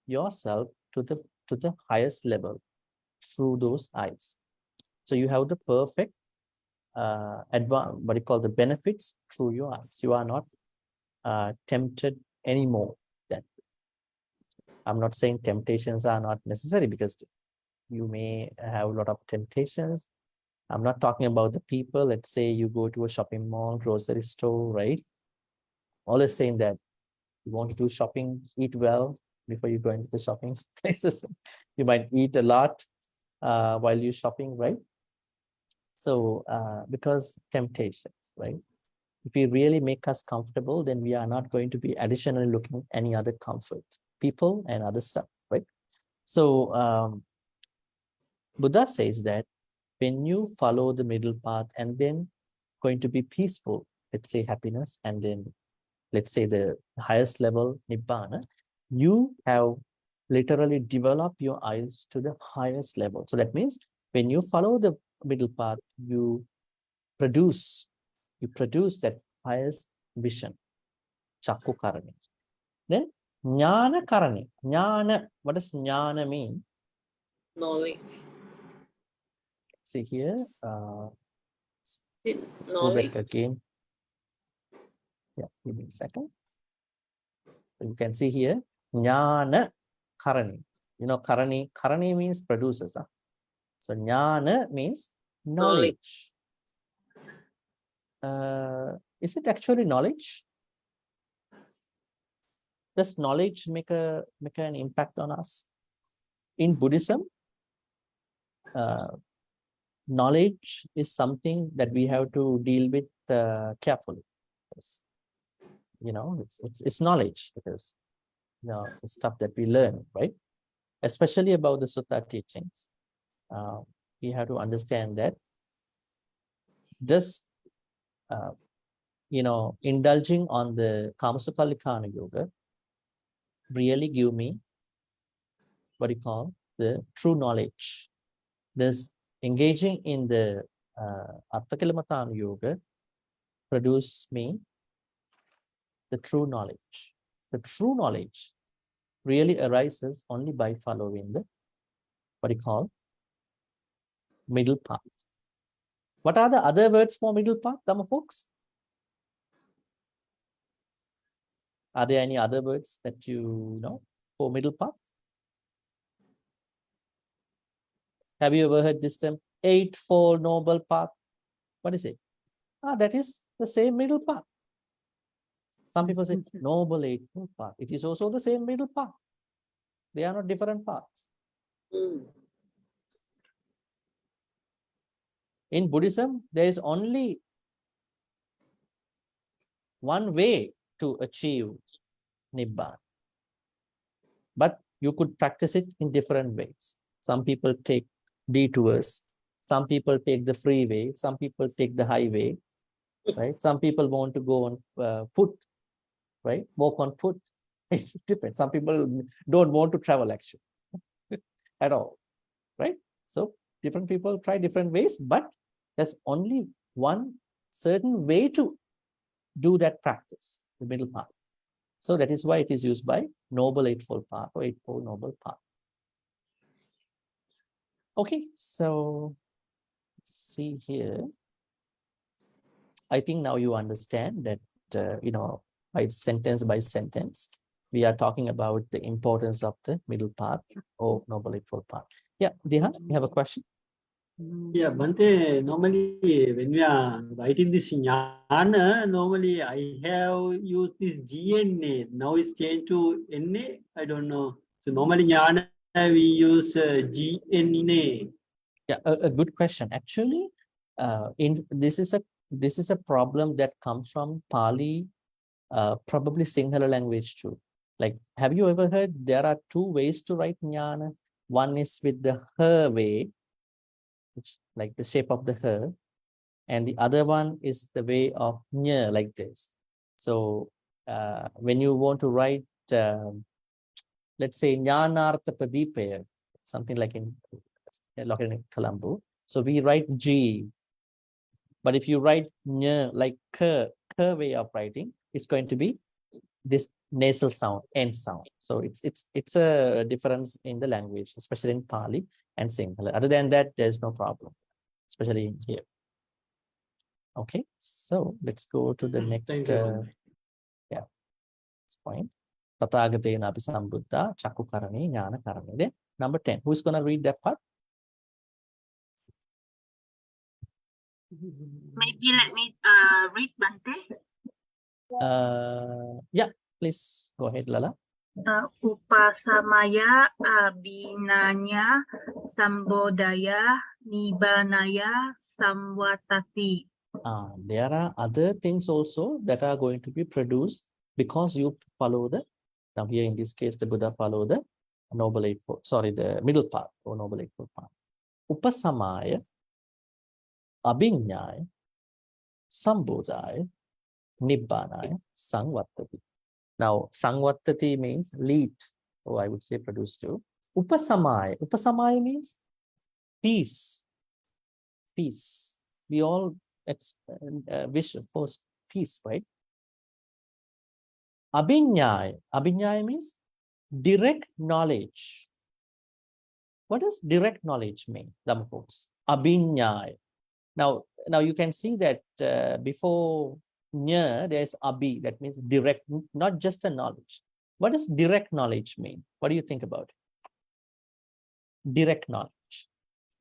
yourself to the highest level through those eyes. So you have the perfect what you call the benefits through your eyes. You are not tempted anymore. Then I'm not saying temptations are not necessary, because you may have a lot of temptations. I'm not talking about the people. Let's say you go to a shopping mall, grocery store, right? Always saying that you want to do shopping, eat well before you go into the shopping places. You might eat a lot while you're shopping, right? So because temptations, right? If we really make us comfortable, then we are not going to be additionally looking at any other comfort, people and other stuff, right? So Buddha says that when you follow the middle path and then going to be peaceful, let's say happiness, and then let's say the highest level Nibbana, you have literally developed your eyes to the highest level. So that means when you follow the middle path, you produce that highest vision, Chakku karani. Then Jnana karani. Jnana, what does Jnana mean? Knowledge. See here, Is it let's go back knowledge? again. Yeah, give me a second. So you can see here, Jnana karani. You know, karani means produces. So Jnana means knowledge. Is it actually knowledge? Does knowledge make an impact on us? In Buddhism, knowledge is something that we have to deal with carefully. You know, it's knowledge, because you know the stuff that we learn, right? Especially about the Sutta teachings, we have to understand that just you know, indulging on the Kamasukallikana yoga really give me what you call the true knowledge. Does engaging in the Arthakalamatana Yoga produce me the true knowledge? The true knowledge really arises only by following the what you call middle path. What are the other words for middle path, Dhamma folks? Are there any other words that you know for middle path? Have you ever heard this term, Eightfold Noble Path? What is it? That is the same middle path. Some people say, Noble Eightfold Path. It is also the same middle path. They are not different paths. In Buddhism, there is only one way to achieve Nibbana. But you could practice it in different ways. Some people take detours. Some people take the freeway. Some people take the highway, right? Some people want to go on foot, right? Walk on foot. It depends. Some people don't want to travel actually at all, right? So different people try different ways, but there's only one certain way to do that practice, the middle path. So that is why it is used by Noble Eightfold Path or Eightfold Noble Path. Okay, so see here. I think now you understand that, by sentence, we are talking about the importance of the middle path or Noble Eightfold Path. Yeah, Diha, you have a question? Yeah, Bhante, normally when we are writing this jnana, normally I have used this GNA. Now it's changed to NA. I don't know. So normally jnana we use GNA. Yeah, a good question. Actually, this is a problem that comes from Pali, probably Sinhala language too. Like, have you ever heard there are two ways to write jnana? One is with the her way, which like the shape of the her, and the other one is the way of nya, like this. So when you want to write, let's say jnanartha pradipaya, something like in Colombo. So we write G, but if you write nya, like her way of writing, it's going to be this nasal sound, end sound. So it's a difference in the language, especially in Pali and Sinhala. Other than that, there's no problem, especially in here. Okay, so let's go to the next point. Tathagatena api sambuddha chakku karane jnana karane. Then number 10. Who's going to read that part? Maybe let me read Bhante. Yeah, please go ahead, Lala. Upasamaya abhinanya sambodaya nibanaya samvatati. There are other things also that are going to be produced because you follow the, now here in this case, the Buddha follow the Noble Eightfold, the middle path or Noble Eightfold path. Upasamaya, abhinyaya, sambodhaya, nibbanaya, samvatati. Now, samvatati means lead, or I would say produce too. Upasamaya. Upasamaya means peace. Peace. We all wish for peace, right? Abhinyaya. Abhinyaya means direct knowledge. What does direct knowledge mean, Dhamma folks? Abhinyaya. Now you can see that before nya, there's abhi, that means direct, not just a knowledge. What does direct knowledge mean? What do you think about it? Direct knowledge.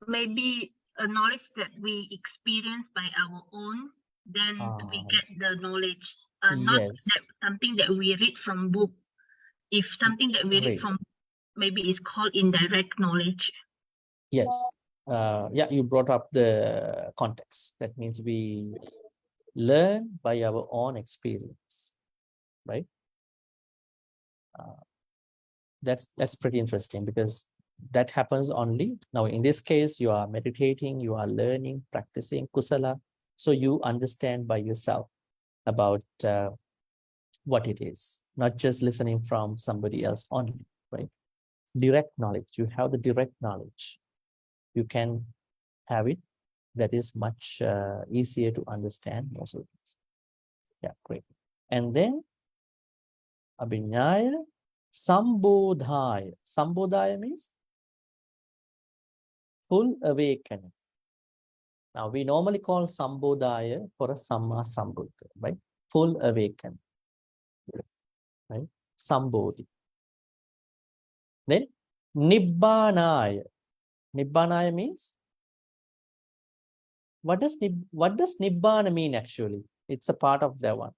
Maybe a knowledge that we experience by our own, then we get the knowledge. Not Yes. something that we read from book. If something that we read from, maybe it's called indirect knowledge. Yes. Yeah, you brought up the context. That means we learn by our own experience, right? That's pretty interesting because that happens only now. In this case, you are meditating, you are learning, practicing kusala, so you understand by yourself about what it is, not just listening from somebody else only, right? Direct knowledge. You have the direct knowledge. You can have it. That is much easier to understand most of the things. Yeah, great. And then Abhinyaya Sambodhaya. Sambodhaya means full awakening. Now we normally call Sambodhaya for a Samma Sambuddha, right? Full awakening, right? Sambodhi. Then Nibbanaya. Nibbanaya means, what does Nibbana mean actually? It's a part of that one.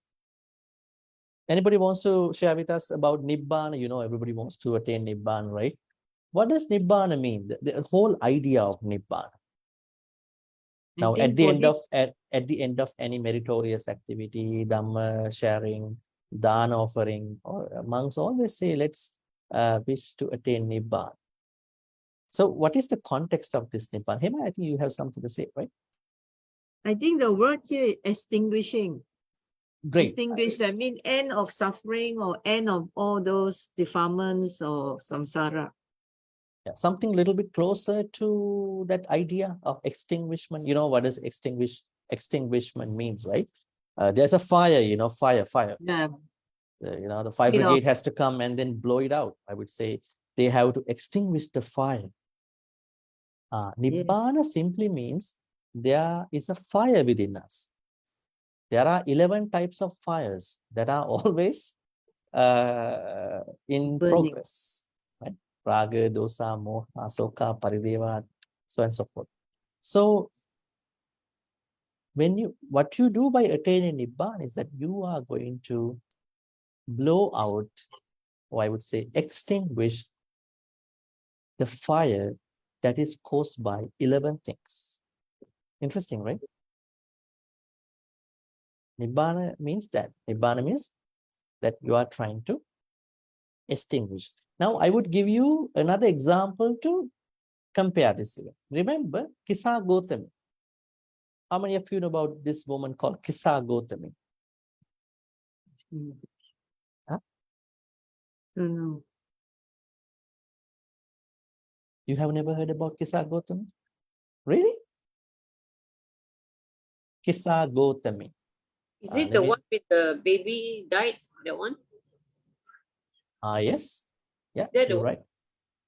Anybody wants to share with us about Nibbana? You know, everybody wants to attain Nibbana, right? What does Nibbana mean? The whole idea of Nibbana. Now, at the end of any meritorious activity, Dhamma sharing, Dana offering, or monks always say, let's wish to attain Nibbana. So what is the context of this Nibbana? Hema, I think you have something to say, right? I think the word here is extinguishing. Great. Extinguish, that means end of suffering or end of all those defilements or samsara. Yeah, something a little bit closer to that idea of extinguishment. You know what does extinguishment means, right? There's a fire, you know, fire. Yeah. You know, the fire You know. brigade has to come and then blow it out. I would say they have to extinguish the fire. Nibbana simply means there is a fire within us. There are 11 types of fires that are always in Burning. progress, right? Raga, dosa, moha, asoka, parideva, so and so forth. So what you do by attaining Nibbana is that you are going to blow out, or I would say extinguish, the fire that is caused by 11 things. Interesting, right? Nibbana means that. Nibbana means that you are trying to extinguish. Now, I would give you another example to compare this again. Remember Kisa Gotami. How many of you know about this woman called Kisa Gotami? Huh? No. You have never heard about Kisa Gotami? Really? Kisa Gotami. Is it the one with the baby died? That one? Yes. Yeah, That the you're one? right.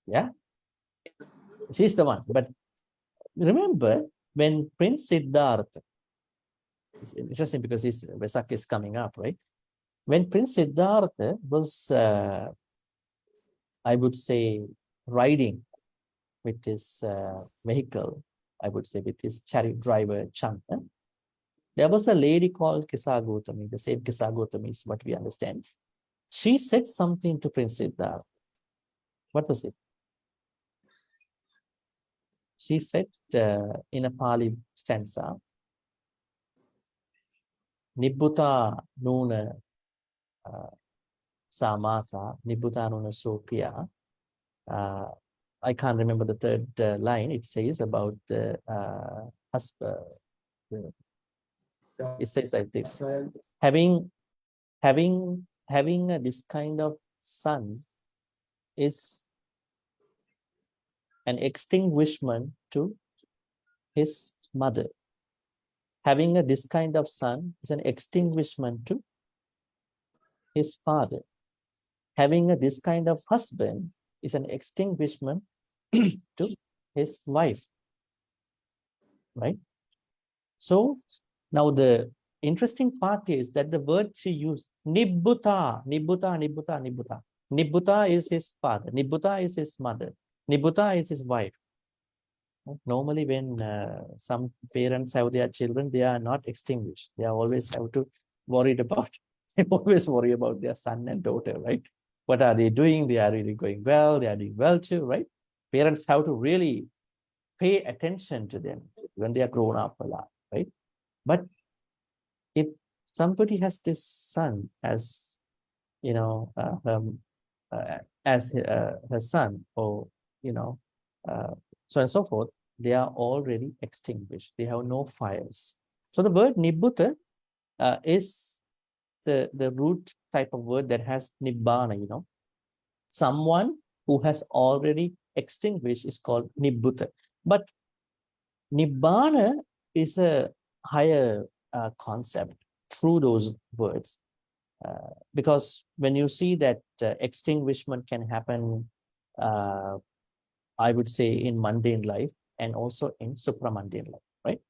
Yeah. She's the one. But remember when Prince Siddhartha, it's interesting because his Vesak is coming up, right? When Prince Siddhartha was, I would say, riding with his vehicle, I would say with his chariot driver, Chandima, there was a lady called Kisa Gotami, the same Kisa Gotami is what we understand. She said something to Prince Siddhartha. What was it? She said in a Pali stanza, Nibbuta nuna samasa, Nibbuta nuna sokya. I can't remember the third line. It says about the husband. It says like this: having this kind of son is an extinguishment to his mother. Having this kind of son is an extinguishment to his father. Having this kind of husband is an extinguishment to his wife. Right? So now the interesting part is that the word she used, Nibbuta. Nibbuta is his father. Nibbuta is his mother. Nibbuta is his wife. Normally, when some parents have their children, they are not extinguished. They are always have to worried about. They always worry about their son and daughter, right? What are they doing? They are really going well. They are doing well too, right? Parents have to really pay attention to them when they are grown up a lot, right? But if somebody has this son as, you know, as her son, or, you know, so and so forth, they are already extinguished. They have no fires. So the word Nibbuta is the root type of word that has nibbana, you know. Someone who has already extinguished is called nibbutta. But nibbana is a higher concept through those words. Because when you see that extinguishment can happen, I would say in mundane life and also in supramundane life, right?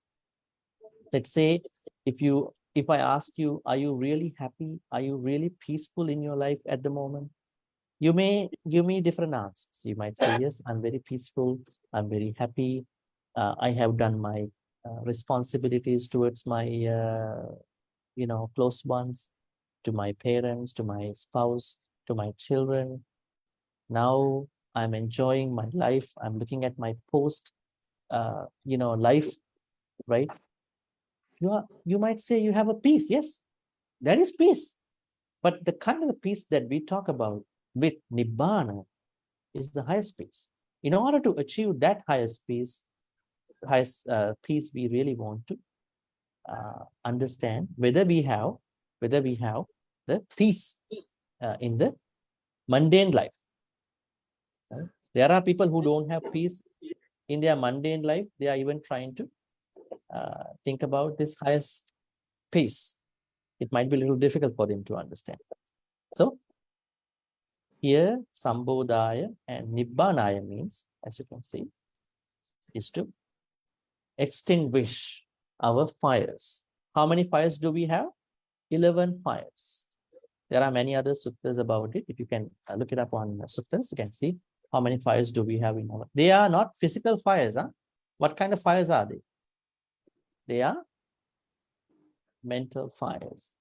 Let's say if I ask you, are you really happy? Are you really peaceful in your life at the moment? You may give me different answers. You might say, yes, I'm very peaceful. I'm very happy. I have done my responsibilities towards my, close ones, to my parents, to my spouse, to my children. Now I'm enjoying my life. I'm looking at my post, life, right? You might say you have a peace. Yes, that is peace. But the kind of peace that we talk about with Nibbana is the highest peace. In order to achieve that highest peace, peace we really want to understand whether we have the peace in the mundane life. Right? There are people who don't have peace in their mundane life. They are even trying to think about this highest peace. It might be a little difficult for them to understand. So here, Sambodhaya and Nibbanaya means, as you can see, is to extinguish our fires. How many fires do we have? 11 fires. There are many other suttas about it. If you can look it up on suttas, you can see how many fires do we have in our. They are not physical fires. Huh? What kind of fires are they? They are mental fires,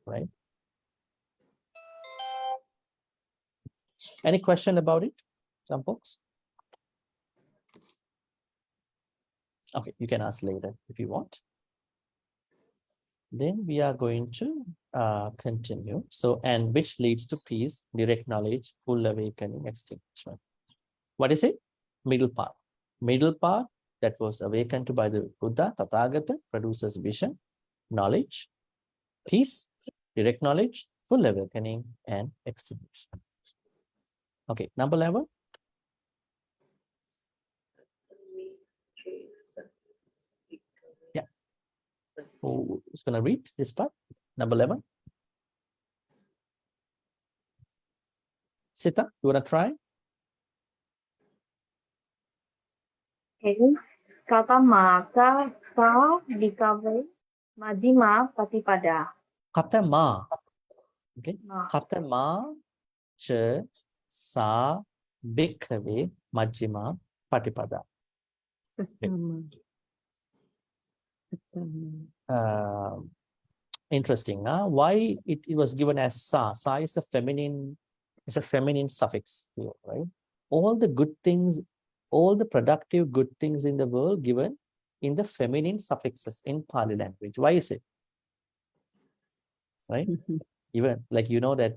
right? Any question about it, some folks? Okay, you can ask later if you want. Then we are going to continue. So, and which leads to peace, direct knowledge, full awakening, extinguishment. What is it? Middle path. Middle path that was awakened to by the Buddha, Tathagata, produces vision, knowledge, peace, direct knowledge, full awakening, and extinguishment. Okay, number 11. Yeah. Who is going to read this part? Number 11. Sita, you want to try? Okay. Katamaka sa bhikkhave majjhima patipada. Katama. Okay. Ma. Katama cha sa bhikkhave majjhima patipada. Interesting. Why it was given as sa? Sa is a feminine suffix here, right? All the good things, all the productive good things in the world given in the feminine suffixes in Pali language. Why is it? Right? Even like you know that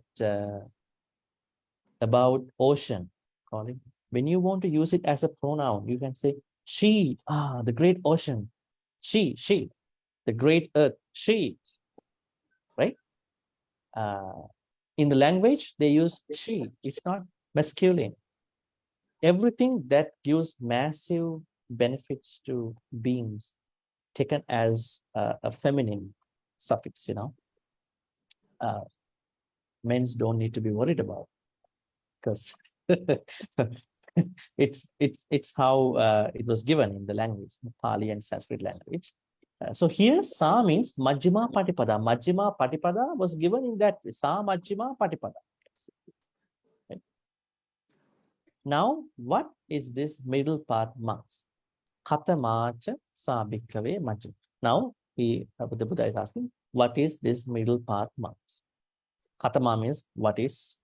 about ocean, calling. When you want to use it as a pronoun, you can say she, the great ocean, she, the great earth, she, right? In the language, they use she. It's not masculine. Everything that gives massive benefits to beings taken as a feminine suffix, you know, men's don't need to be worried about, because it's how it was given in the language, the Pali and Sanskrit language. So here sa means Majjhima Patipada. Majjhima Patipada was given in that way. Sa Majjhima Patipada. Right? Now, what is this middle path monks? Katamacha sa bhikkhave majjhima. Now, the Buddha is asking, what is this middle path monks? Katama means what is.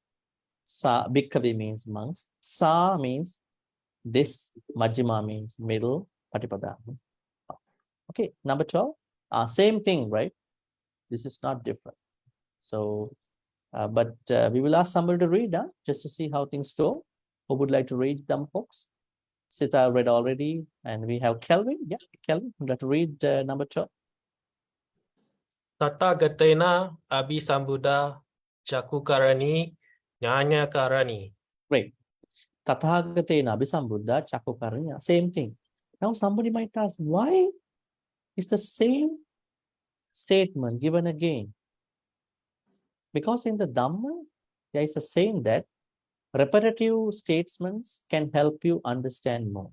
Sa bhikkhave means monks. Sa means this. Majjhima means middle. Patipada means. Okay, number 12. Same thing, right? This is not different. So, but we will ask somebody to read just to see how things go. Who would like to read them, folks? Sita read already, and we have Kelvin. Yeah, Kelvin, would like to read number 12. Tathāgatena abhisambuddha cakukarani ñāñakarani. Great. Tathagatena abhisambuddha cakukarani. Same thing. Now somebody might ask, why is the same statement given again? Because in the Dhamma, there is a saying that repetitive statements can help you understand more.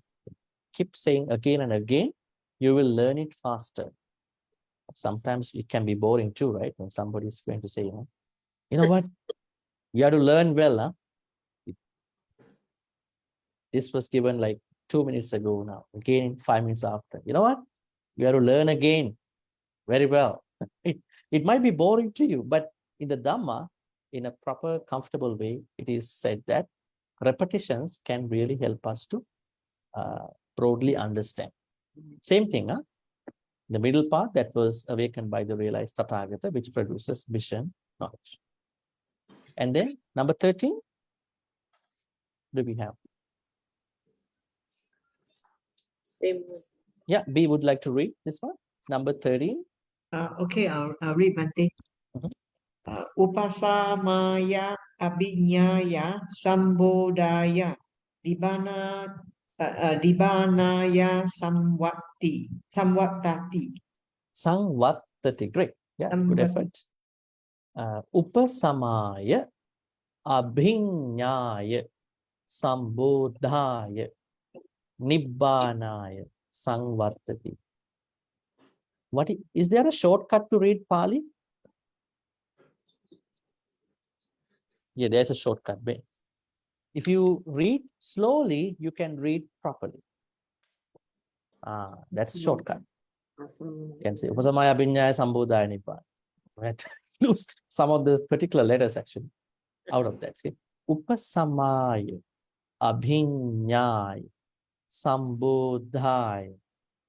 Keep saying again and again, you will learn it faster. Sometimes it can be boring too, right? When somebody is going to say, you know what? You have to learn well, huh? This was given like 2 minutes ago now, again 5 minutes after. You know what? You have to learn again very well. It might be boring to you, but in the Dhamma, in a proper, comfortable way, it is said that repetitions can really help us to broadly understand. Same thing, huh? The middle part that was awakened by the realized Tathagata, which produces vision, knowledge. And then number 13, do we have? Same. Yeah, B would like to read this one. Number 13. Okay, I'll read Bhante. Mhm. Upasamaya abhinyaya sambodhaya dibanaya samvattati. Samvattati. Great. Yeah, good effort. Upasamaya abhinyaya sambodhaya nibbanaya samvattati. Is there a shortcut to read Pali? Yeah, there's a shortcut. If you read slowly, you can read properly. That's a shortcut. You can say Upasamaya abhinyaya sambodhaya nibbana. Right? Lose some of the particular letters actually out of that. See? Upasamaya abhinyaya sambodhaya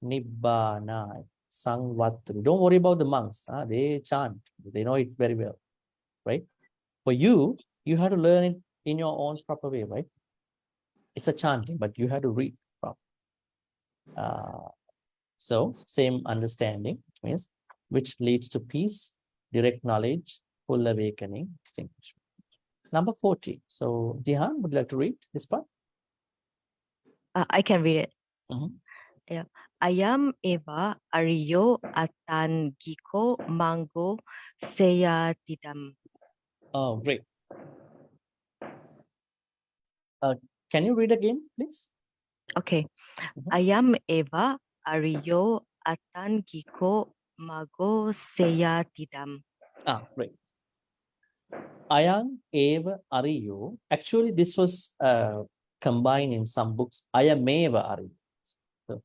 nibbanaya samvattati. Don't worry about the monks. They chant. They know it very well. Right? For you, you have to learn it in your own proper way, right? It's a chanting, but you have to read properly. So, same understanding, which leads to peace, direct knowledge, full awakening, extinguishment. Number 40. So, Dihan, would you like to read this part? I can read it. Mhm. Yeah. Ayam eva ariyo atangiko mango seyatidam. Oh, great. Can you read again, please? Okay. Mhm. Ayam eva ariyo atangiko mango seyatidam. Great. Ayam eva ariyo. Actually, this was combined in some books. Ayam eva ariyo. So,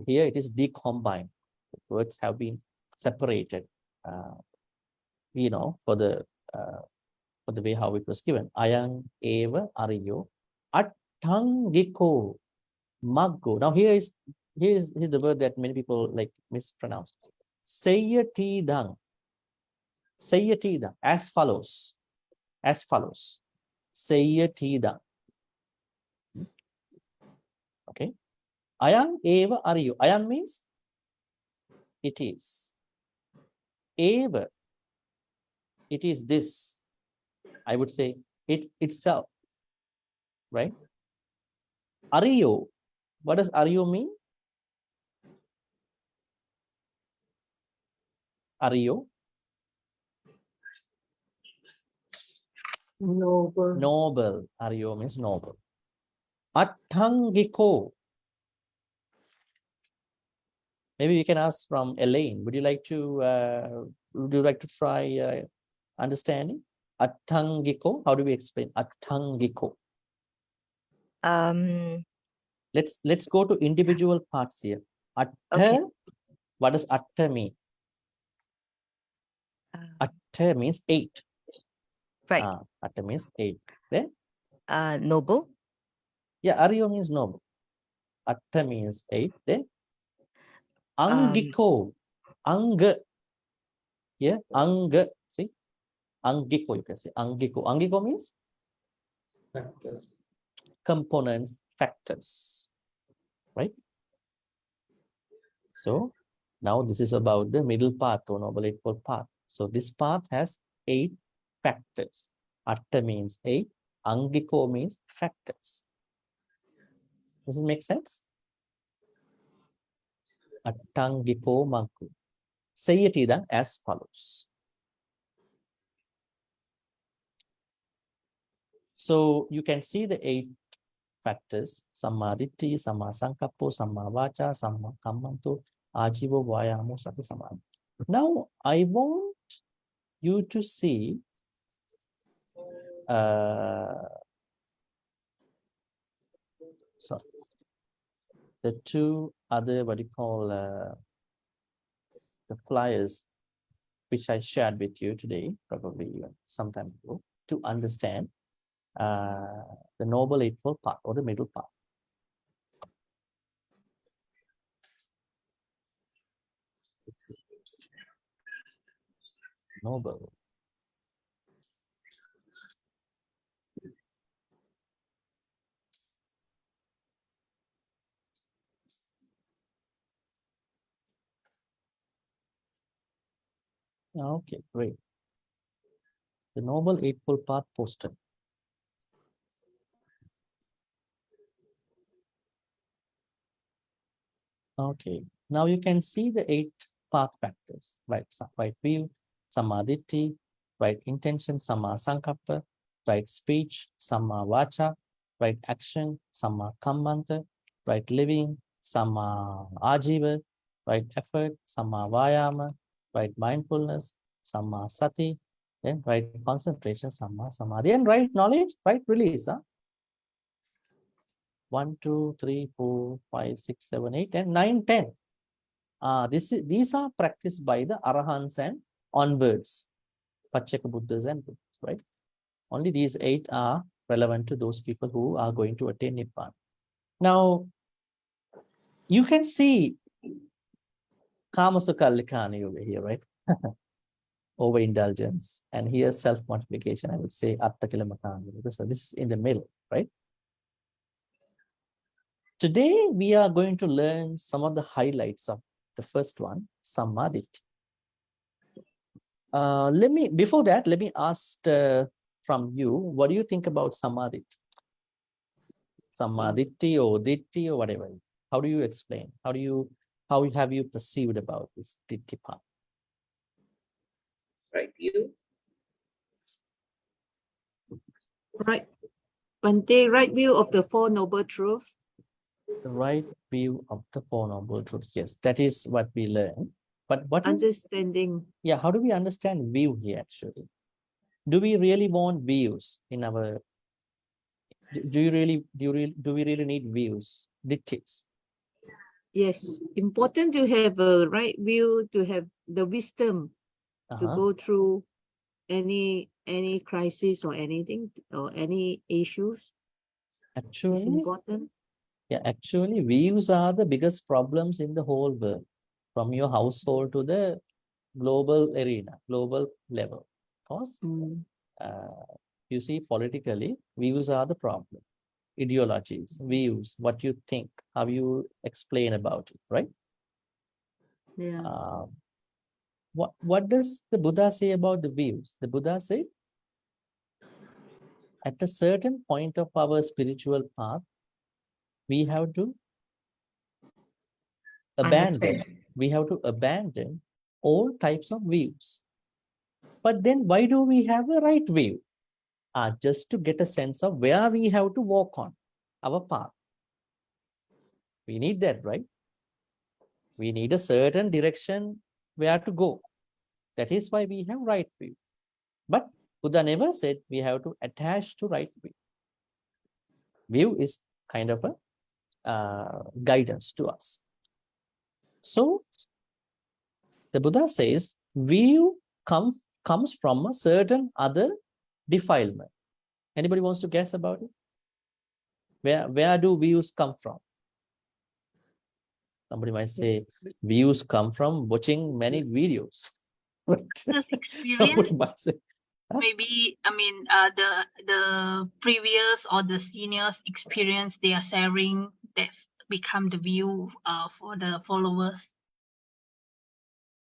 here it is decombined. The words have been separated, for the way how it was given. Ayam eva ariyo attangiko maggo. Now here is the word that many people like mispronounce. Sayyatidang. Sayyatidang. As follows. Sayyatidang. Okay. Ayam eva ariyo. Ayam means it is. Eva, it is this. I would say it itself. Right? Ariyo. What does ariyo mean? Ariyo. Noble. Ariyo means noble. Attangiko. Maybe we can ask from Elaine. Would you like to try understanding? Attangiko. How do we explain attangiko? Let's go to individual parts here. Atta. Okay. What does atta mean? Atta means 8. Right. Atta means 8. Then? Noble. Yeah, ariyo means noble. Atta means 8. Then? Angiko. Anga. Yeah, anga. See? Angiko, you can say. Angiko. Angiko means? Factors. Components, factors. Right? So, now this is about the middle path or Noble Eightfold Path. So this path has 8 factors. Atta means 8. Angiko means factors. Does it make sense? Attangiko Maggu. Say it either as follows. So you can see the 8 factors: sammādiṭṭhi, sammā-saṅkappho, sammā-vāca, sammā-kammanto, ājivo, vāyamo, sati, samadhi. Now I want you to see the 2 other, what you call, the flyers which I shared with you today, probably some time ago, to understand the Noble Eightfold Path or the middle path. Noble. Okay, great. The Noble Eightfold Path poster. Okay, now you can see the 8 path factors, right? Right view, sammādiṭṭhi, right intention, sammā-saṅkappha, right speech, sammā-vāca, right action, sammā-kammanta, right living, sammā-ājiva, right effort, sammā-vāyama, right mindfulness, sammā-sati, then right concentration, sammā-samadhi, and right knowledge, right release. 1, 2, 3, 4, 5, 6, 7, 8, and 9, 10. These are practiced by the Arahants and onwards, Pacceka Buddhas and Buddhas, right? Only these 8 are relevant to those people who are going to attain Nibbana. Now, you can see Kamasukha over here, right? Overindulgence, and here self-mortification, I would say Atta-kilamakani. So this is in the middle, right? Today, we are going to learn some of the highlights of the first one, sammādiṭṭhi. Before that, let me ask from you, what do you think about sammādiṭṭhi? Sammādiṭṭhi or diṭṭhi or whatever. How do you explain? How have you perceived about this diṭṭhi path? Right view. Right. Bhante, right view of the 4 noble truths. The right view of the 4 noble truths. Yes, that is what we learn. But what is understanding? Yeah, how do we understand view here actually? Do we really want views in our? Do we really need views? Ditthis? Yes, important to have a right view, to have the wisdom to go through any crisis or anything or any issues. Actually, it's important. Yeah, actually, views are the biggest problems in the whole world, from your household to the global arena, global level. Because you see, politically, views are the problem. Ideologies, views, what you think, how you explain about it, right? Yeah. What does the Buddha say about the views? The Buddha said, at a certain point of our spiritual path, we have to abandon all types of views. But then why do we have a right view? Just to get a sense of where we have to walk on our path. We need that, right? We need a certain direction where to go. That is why we have right view. But Buddha never said we have to attach to right view. View is kind of a guidance to us. So the Buddha says view comes from a certain other defilement. Anybody wants to guess about it? Where do views come from? Somebody might say views come from watching many videos. Somebody might say, maybe, I mean, the previous or the seniors experience they are sharing, that's become the view for the followers.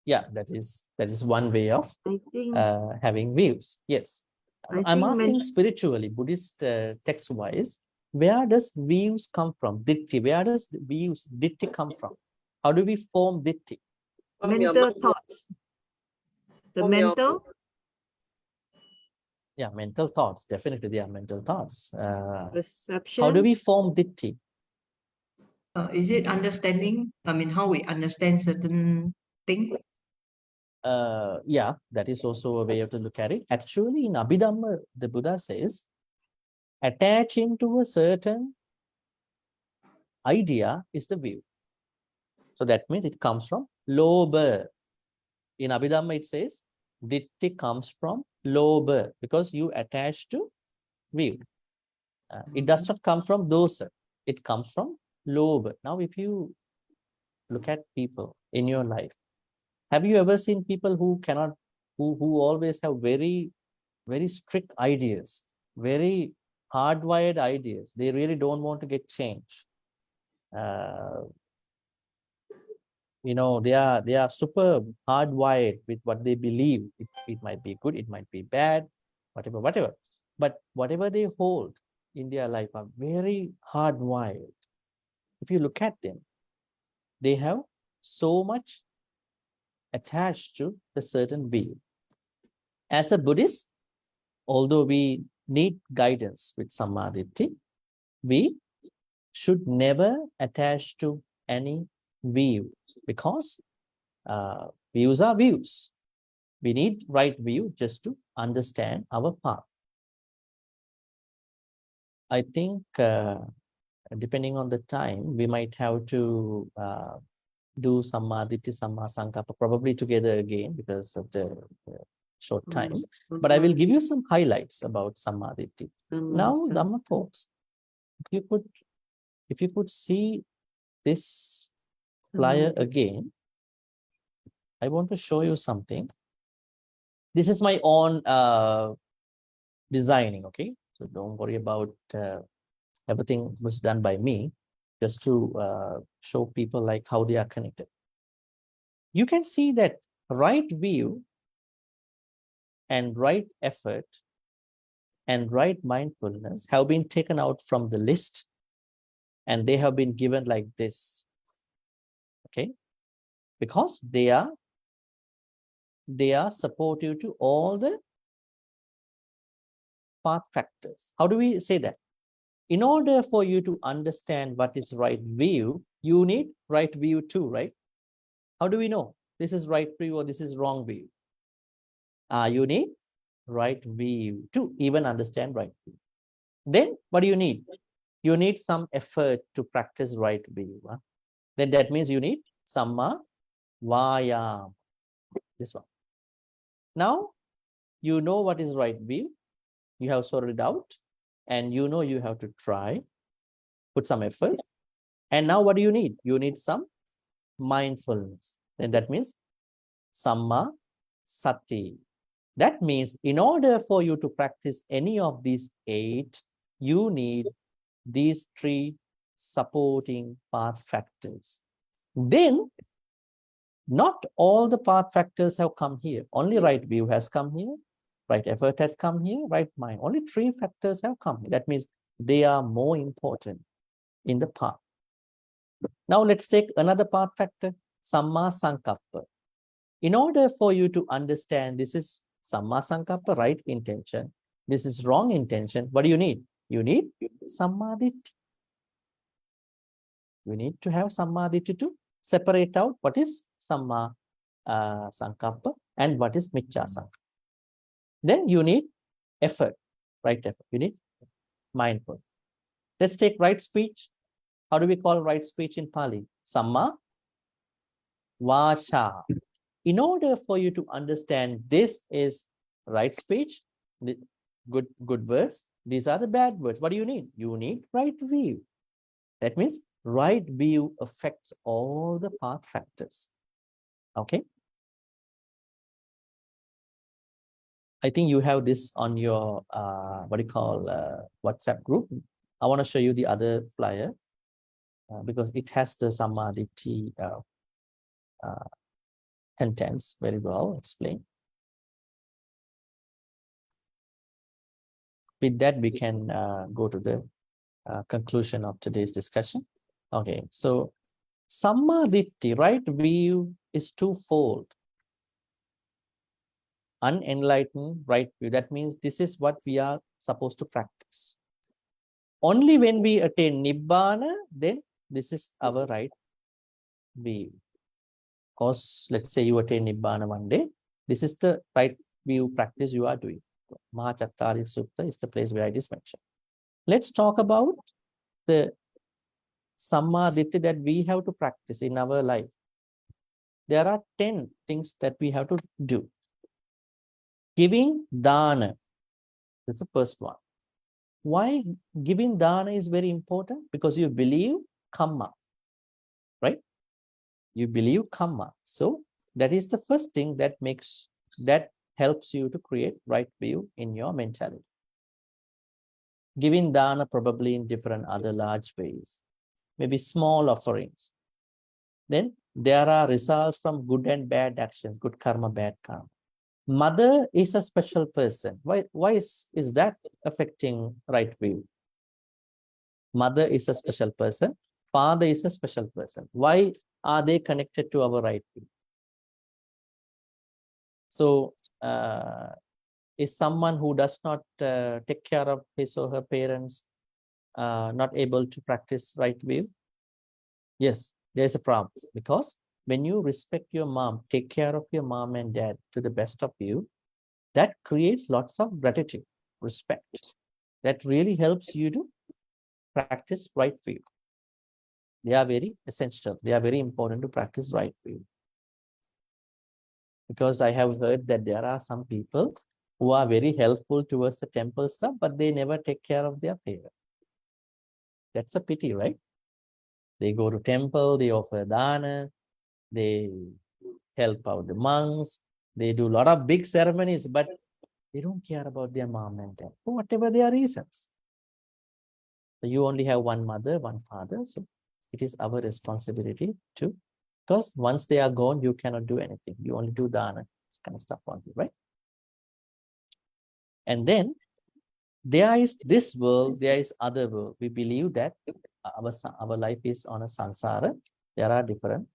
Yeah, that is one way of I think having views. Yes. I I'm think asking spiritually, Buddhist text-wise, where does views come from? Ditti, where does views, ditti come from? How do we form ditti? From your mental mind, thoughts. The from your- mental, Yeah, mental thoughts. Definitely, they are mental thoughts. perception. How do we form ditti? Is it understanding? I mean, how we understand certain thing? Yeah, that is also a way to look at it. Actually, in Abhidhamma, the Buddha says, attaching to a certain idea is the view. So that means it comes from lobha. In Abhidhamma, it says, ditti comes from lobha because you attach to view. It does not come from dosa. It comes from lobha. Now, if you look at people in your life, have you ever seen people who cannot, who always have very, very strict ideas, very hardwired ideas? They really don't want to get changed. You know, they are super hardwired with what they believe. It might be good, it might be bad, whatever. But whatever they hold in their life are very hardwired. If you look at them, they have so much attached to a certain view. As a Buddhist, although we need guidance with sammādiṭṭhi, we should never attach to any view because views are views. We need right view just to understand our path. I think depending on the time, we might have to do sammādiṭṭhi, sammā-saṅkappa, probably together again because of the short time. But I will give you some highlights about sammādiṭṭhi. Now, Dhamma folks, if you could see this flyer again, I want to show you something. This is my own designing, okay? So don't worry about everything was done by me, just to show people like how they are connected. You can see that right view and right effort and right mindfulness have been taken out from the list and they have been given like this, okay? Because they are supportive to all the path factors. How do we say that? In order for you to understand what is right view, you need right view too, right? How do we know this is right view or this is wrong view? You need right view to even understand right view. Then what do you need? You need some effort to practice right view. Then that means you need samma vayam. This one. Now you know what is right view. You have sorted it out and you know you have to try, put some effort. And now what do you need? You need some mindfulness. Then that means samma sati. That means in order for you to practice any of these 8, you need these 3 supporting path factors. Then not all the path factors have come here. Only right view has come here, right effort has come here, right mind. Only 3 factors have come here. That means they are more important in the path. Now let's take another path factor, sammā-saṅkappa. In order for you to understand this is sammā-saṅkappa, right intention, this is wrong intention, what do you need? You need sammādiṭṭhi. You need to have sammādiṭṭhi to separate out what is sammā-saṅkappa and what is micchā-saṅkappa. Then you need effort, right effort. You need mindful. Let's take right speech. How do we call right speech in Pali? Samma vacha. In order for you to understand this is right speech, good words, these are the bad words. What do you need? You need right view. That means right view affects all the path factors. Okay. I think you have this on your WhatsApp group. I want to show you the other flyer because it has the sammādiṭṭhi contents very well explained. With that, we can go to the conclusion of today's discussion. Okay, so sammādiṭṭhi, right view, is twofold. Unenlightened right view, that means this is what we are supposed to practice. Only when we attain nibbana, then this is our right view. Because let's say you attain nibbana one day, this is the right view practice you are doing. Dhammacakkappavattana Sutta is the place where it is mentioned. Let's talk about the sammādiṭṭhi that we have to practice in our life. There are 10 things that we have to do. Giving dana is the first one. Why giving dana is very important? Because you believe kamma, right? You believe kamma. So that is the first thing that helps you to create right view in your mentality. Giving dana probably in different other large ways, maybe small offerings. Then there are results from good and bad actions, good karma, bad karma. Mother is a special person. Why is that affecting right view? Mother is a special person. Father is a special person. Why are they connected to our right view? So, is someone who does not take care of his or her parents not able to practice right view? Yes, there's a problem, because when you respect your mom, take care of your mom and dad to the best of you, that creates lots of gratitude, respect. That really helps you to practice right view. They are very essential. They are very important to practice right view. Because I have heard that there are some people who are very helpful towards the temple stuff, but they never take care of their parents. That's a pity, right? They go to temple, they offer dana, they help out the monks, they do a lot of big ceremonies, but they don't care about their mom and dad for whatever their reasons. So you only have one mother, one father, so it is our responsibility to, because once they are gone, you cannot do anything. You only do dana, this kind of stuff on you, right? And then there is this world, there is other world. We believe that our life is on a samsara. There are different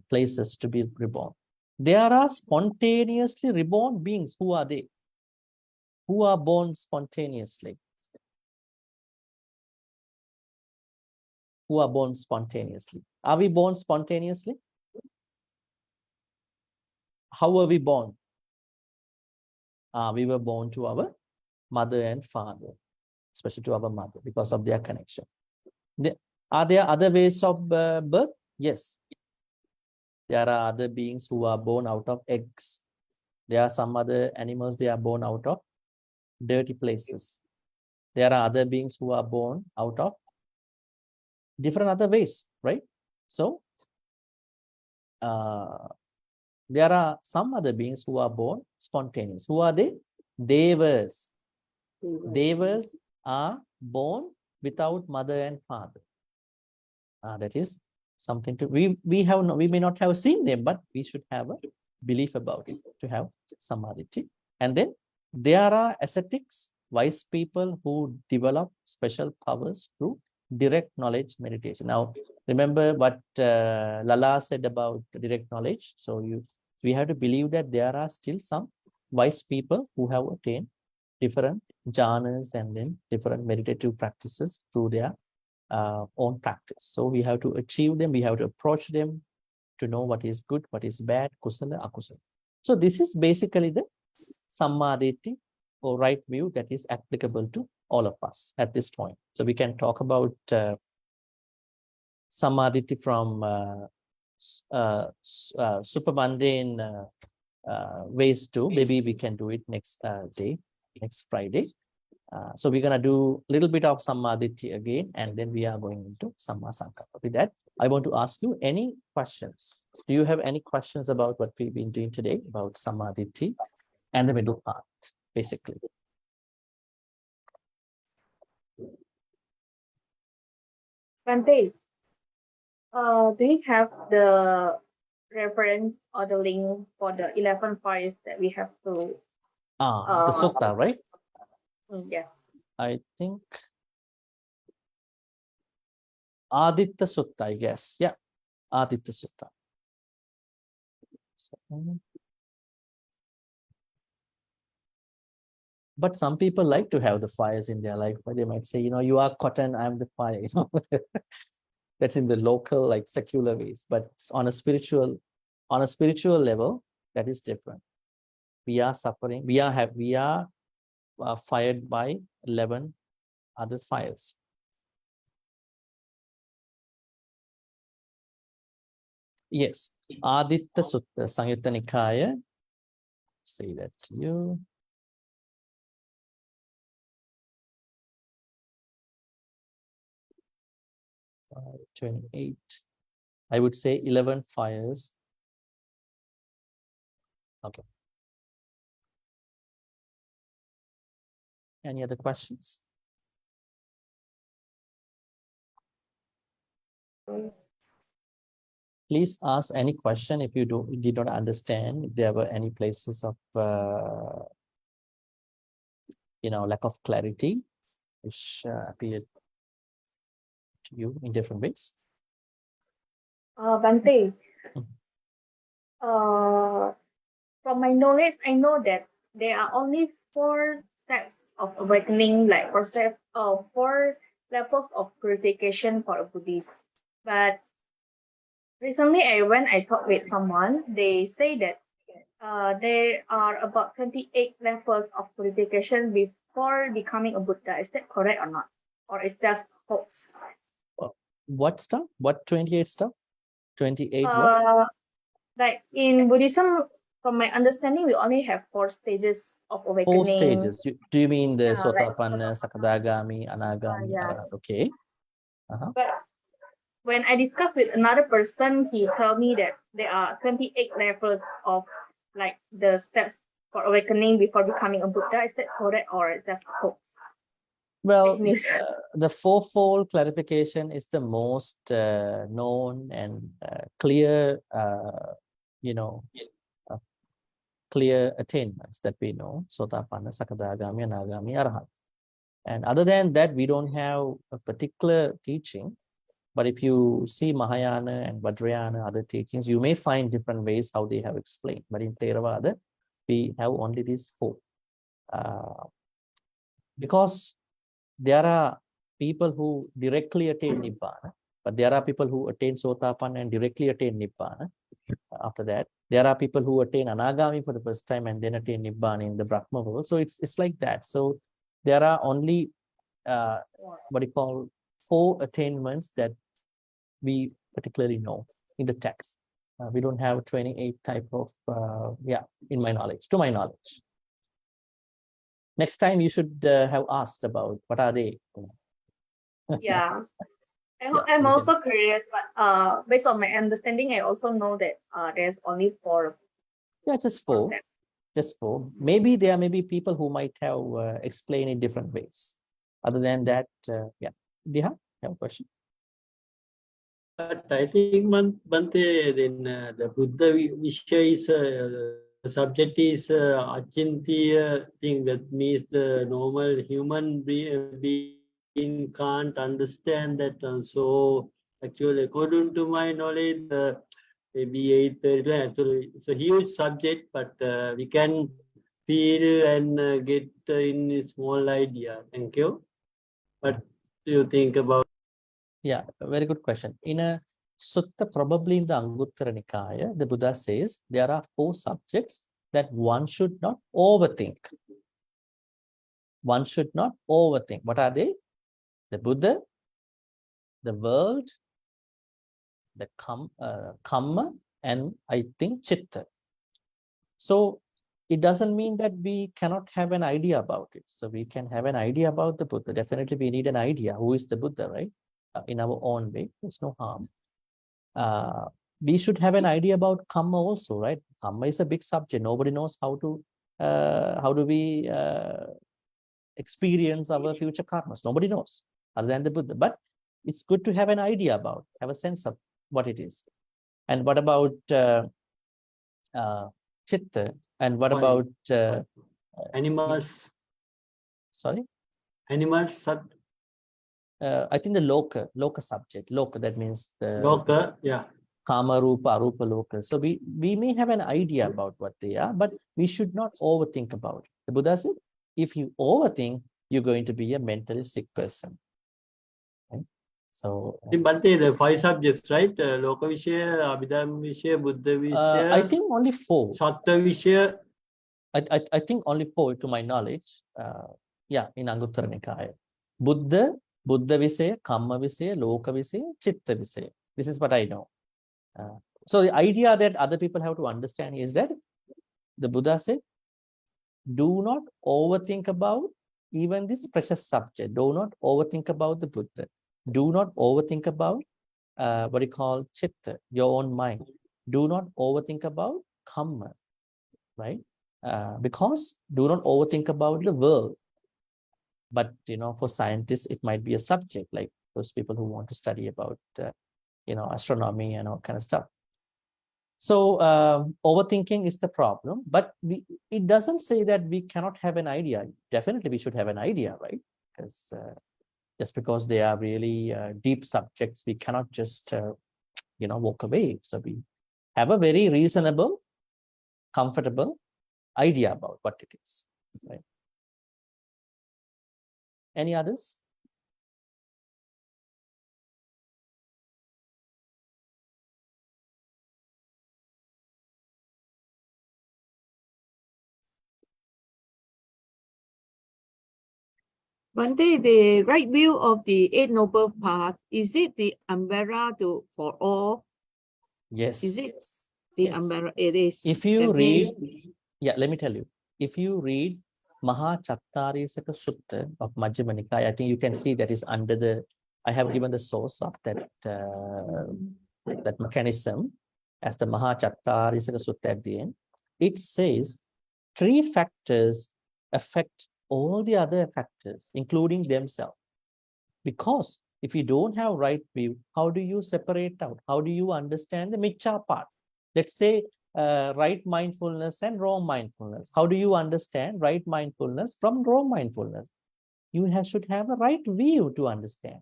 places to be reborn. There are spontaneously reborn beings. Who are they? Who are born spontaneously? Who are born spontaneously? Are we born spontaneously? How were we born? We were born to our mother and father, especially to our mother, because of their connection. Are there other ways of birth? Yes. There are other beings who are born out of eggs. There are some other animals, they are born out of dirty places. There are other beings who are born out of different other ways, right? So, there are some other beings who are born spontaneous. Who are they? Devas. Devas are born without mother and father. That is something to we may not have seen them, but we should have a belief about it to have sammādiṭṭhi. And then there are ascetics, wise people who develop special powers through direct knowledge meditation. Now, remember what Lala said about direct knowledge. So we have to believe that there are still some wise people who have attained different jhanas and then different meditative practices through their own practice. So we have to achieve them, we have to approach them to know what is good, what is bad, kusala, akusala. So this is basically the sammādiṭṭhi or right view that is applicable to all of us at this point. So we can talk about sammādiṭṭhi from super mundane ways too. Maybe we can do it next day, next Friday. So we're going to do a little bit of sammādiṭṭhi again, and then we are going into sammā-saṅkappa. With that, I want to ask you any questions. Do you have any questions about what we've been doing today about sammādiṭṭhi and the middle part, basically? Bhante, do you have the reference or the link for the 11 fires that we have to? The sutta, right? Yes. I think Aditta Sutta, I guess. Yeah, Aditta Sutta. But some people like to have the fires in their life, but they might say, you are cotton, I'm the fire. That's in the local, like secular ways. But on a spiritual level, that is different. We are suffering. We are fired by 11 other fires. Yes, Aditta Sutta, Samyutta Nikaya. Say that to you. 28. I would say 11 fires. Okay. Any other questions? Please ask any question if you did not understand. If there were any places of lack of clarity, which appeared to you in different ways. Bhante, from my knowledge, I know that there are only 4 steps of awakening, like 4 levels of purification for a Buddhist. But recently, when I talked with someone, they say that there are about 28 levels of purification before becoming a Buddha. Is that correct or not? Or it's just false? What stuff? What 28 stuff? 28 what? Like in Buddhism, from my understanding, we only have 4 stages of awakening. 4 stages. Do you mean the Yeah, Sotapanna, Sakadagami, Anagami, yeah. Arahat? Okay. But when I discussed with another person, he told me that there are 28 levels of like the steps for awakening before becoming a Buddha. Is that correct or is that false? Well, the fourfold clarification is the most known and clear, clear attainments that we know: Sotapanna, Sakadagami, Anagami, Arahat. And other than that, we don't have a particular teaching. But if you see Mahayana and Vajrayana, other teachings, you may find different ways how they have explained. But in Theravada, we have only these 4. Because there are people who directly attain Nibbana, but there are people who attain Sotapanna and directly attain Nibbana. After that, there are people who attain Anagami for the first time and then attain Nibbana in the Brahma world. So it's like that. So there are only what you call 4 attainments that we particularly know in the text. We don't have 28 type of to my knowledge. Next time you should have asked about what are they. Yeah. I'm also curious, but based on my understanding, I also know that there's only 4. Yeah, just 4. Just 4. Maybe there may be people who might have explained in different ways. Other than that, Diha, you have a question? But I think, Bhante, then the Buddha Vishya is the subject is Achintya thing. That means the normal human being can't understand that. So actually, according to my knowledge, maybe 8:30. Actually, it's a huge subject, but we can feel and get in a small idea. Thank you. What do you think about? Yeah, very good question. In a sutta, probably in the Anguttara Nikaya, the Buddha says there are 4 subjects that one should not overthink. One should not overthink. What are they? The Buddha, the world, the Kamma, and I think Chitta. So it doesn't mean that we cannot have an idea about it. So we can have an idea about the Buddha. Definitely we need an idea. Who is the Buddha, right? In our own way, there's no harm. We should have an idea about Kamma also, right? Kamma is a big subject. Nobody knows how do we experience our future karmas. Nobody knows other than the Buddha. But it's good to have an idea about, have a sense of what it is. And what about chitta? And what about animals? Sorry? Animals, I think the loka subject. Loka, that means the loka, yeah. Kama, Rupa, Arupa, Loka. So we may have an idea about what they are, but we should not overthink about it. The Buddha said, if you overthink, you're going to be a mentally sick person. Right? So in Bhante, the 5 subjects, right? Loka Vishaya, Abhidhamma Vishaya, Buddha Vishaya. I think only 4. Satta Vishaya. I think only 4 to my knowledge. Yeah, in Anguttara Nikaya. Buddha Visaya, Kamma Visaya, Loka Visaya, Chitta Visaya. This is what I know. So the idea that other people have to understand is that the Buddha said, do not overthink about even this precious subject. Do not overthink about the Buddha. Do not overthink about what you call chitta, your own mind. Do not overthink about kamma, right? Because do not overthink about the world. But, for scientists, it might be a subject, like those people who want to study about, astronomy and all kind of stuff. So overthinking is the problem, but it doesn't say that we cannot have an idea. Definitely we should have an idea, right? Because just because they are really deep subjects, we cannot just, walk away. So we have a very reasonable, comfortable idea about what it is, right? Any others? Bhante, the right view of the Eight Noble Path, is it the umbrella for all? Yes. Is it the umbrella? It is. If you That read, means, yeah, let me tell you. If you read Dhammacakkappavattana Sutta of Majjhima Nikaya, I think you can see that is under the, I have given the source of that mechanism as the Dhammacakkappavattana Sutta at the end. It says 3 factors affect all the other factors, including themselves. Because if you don't have right view, how do you separate out? How do you understand the miccha part? Let's say right mindfulness and wrong mindfulness. How do you understand right mindfulness from wrong mindfulness? You should have a right view to understand.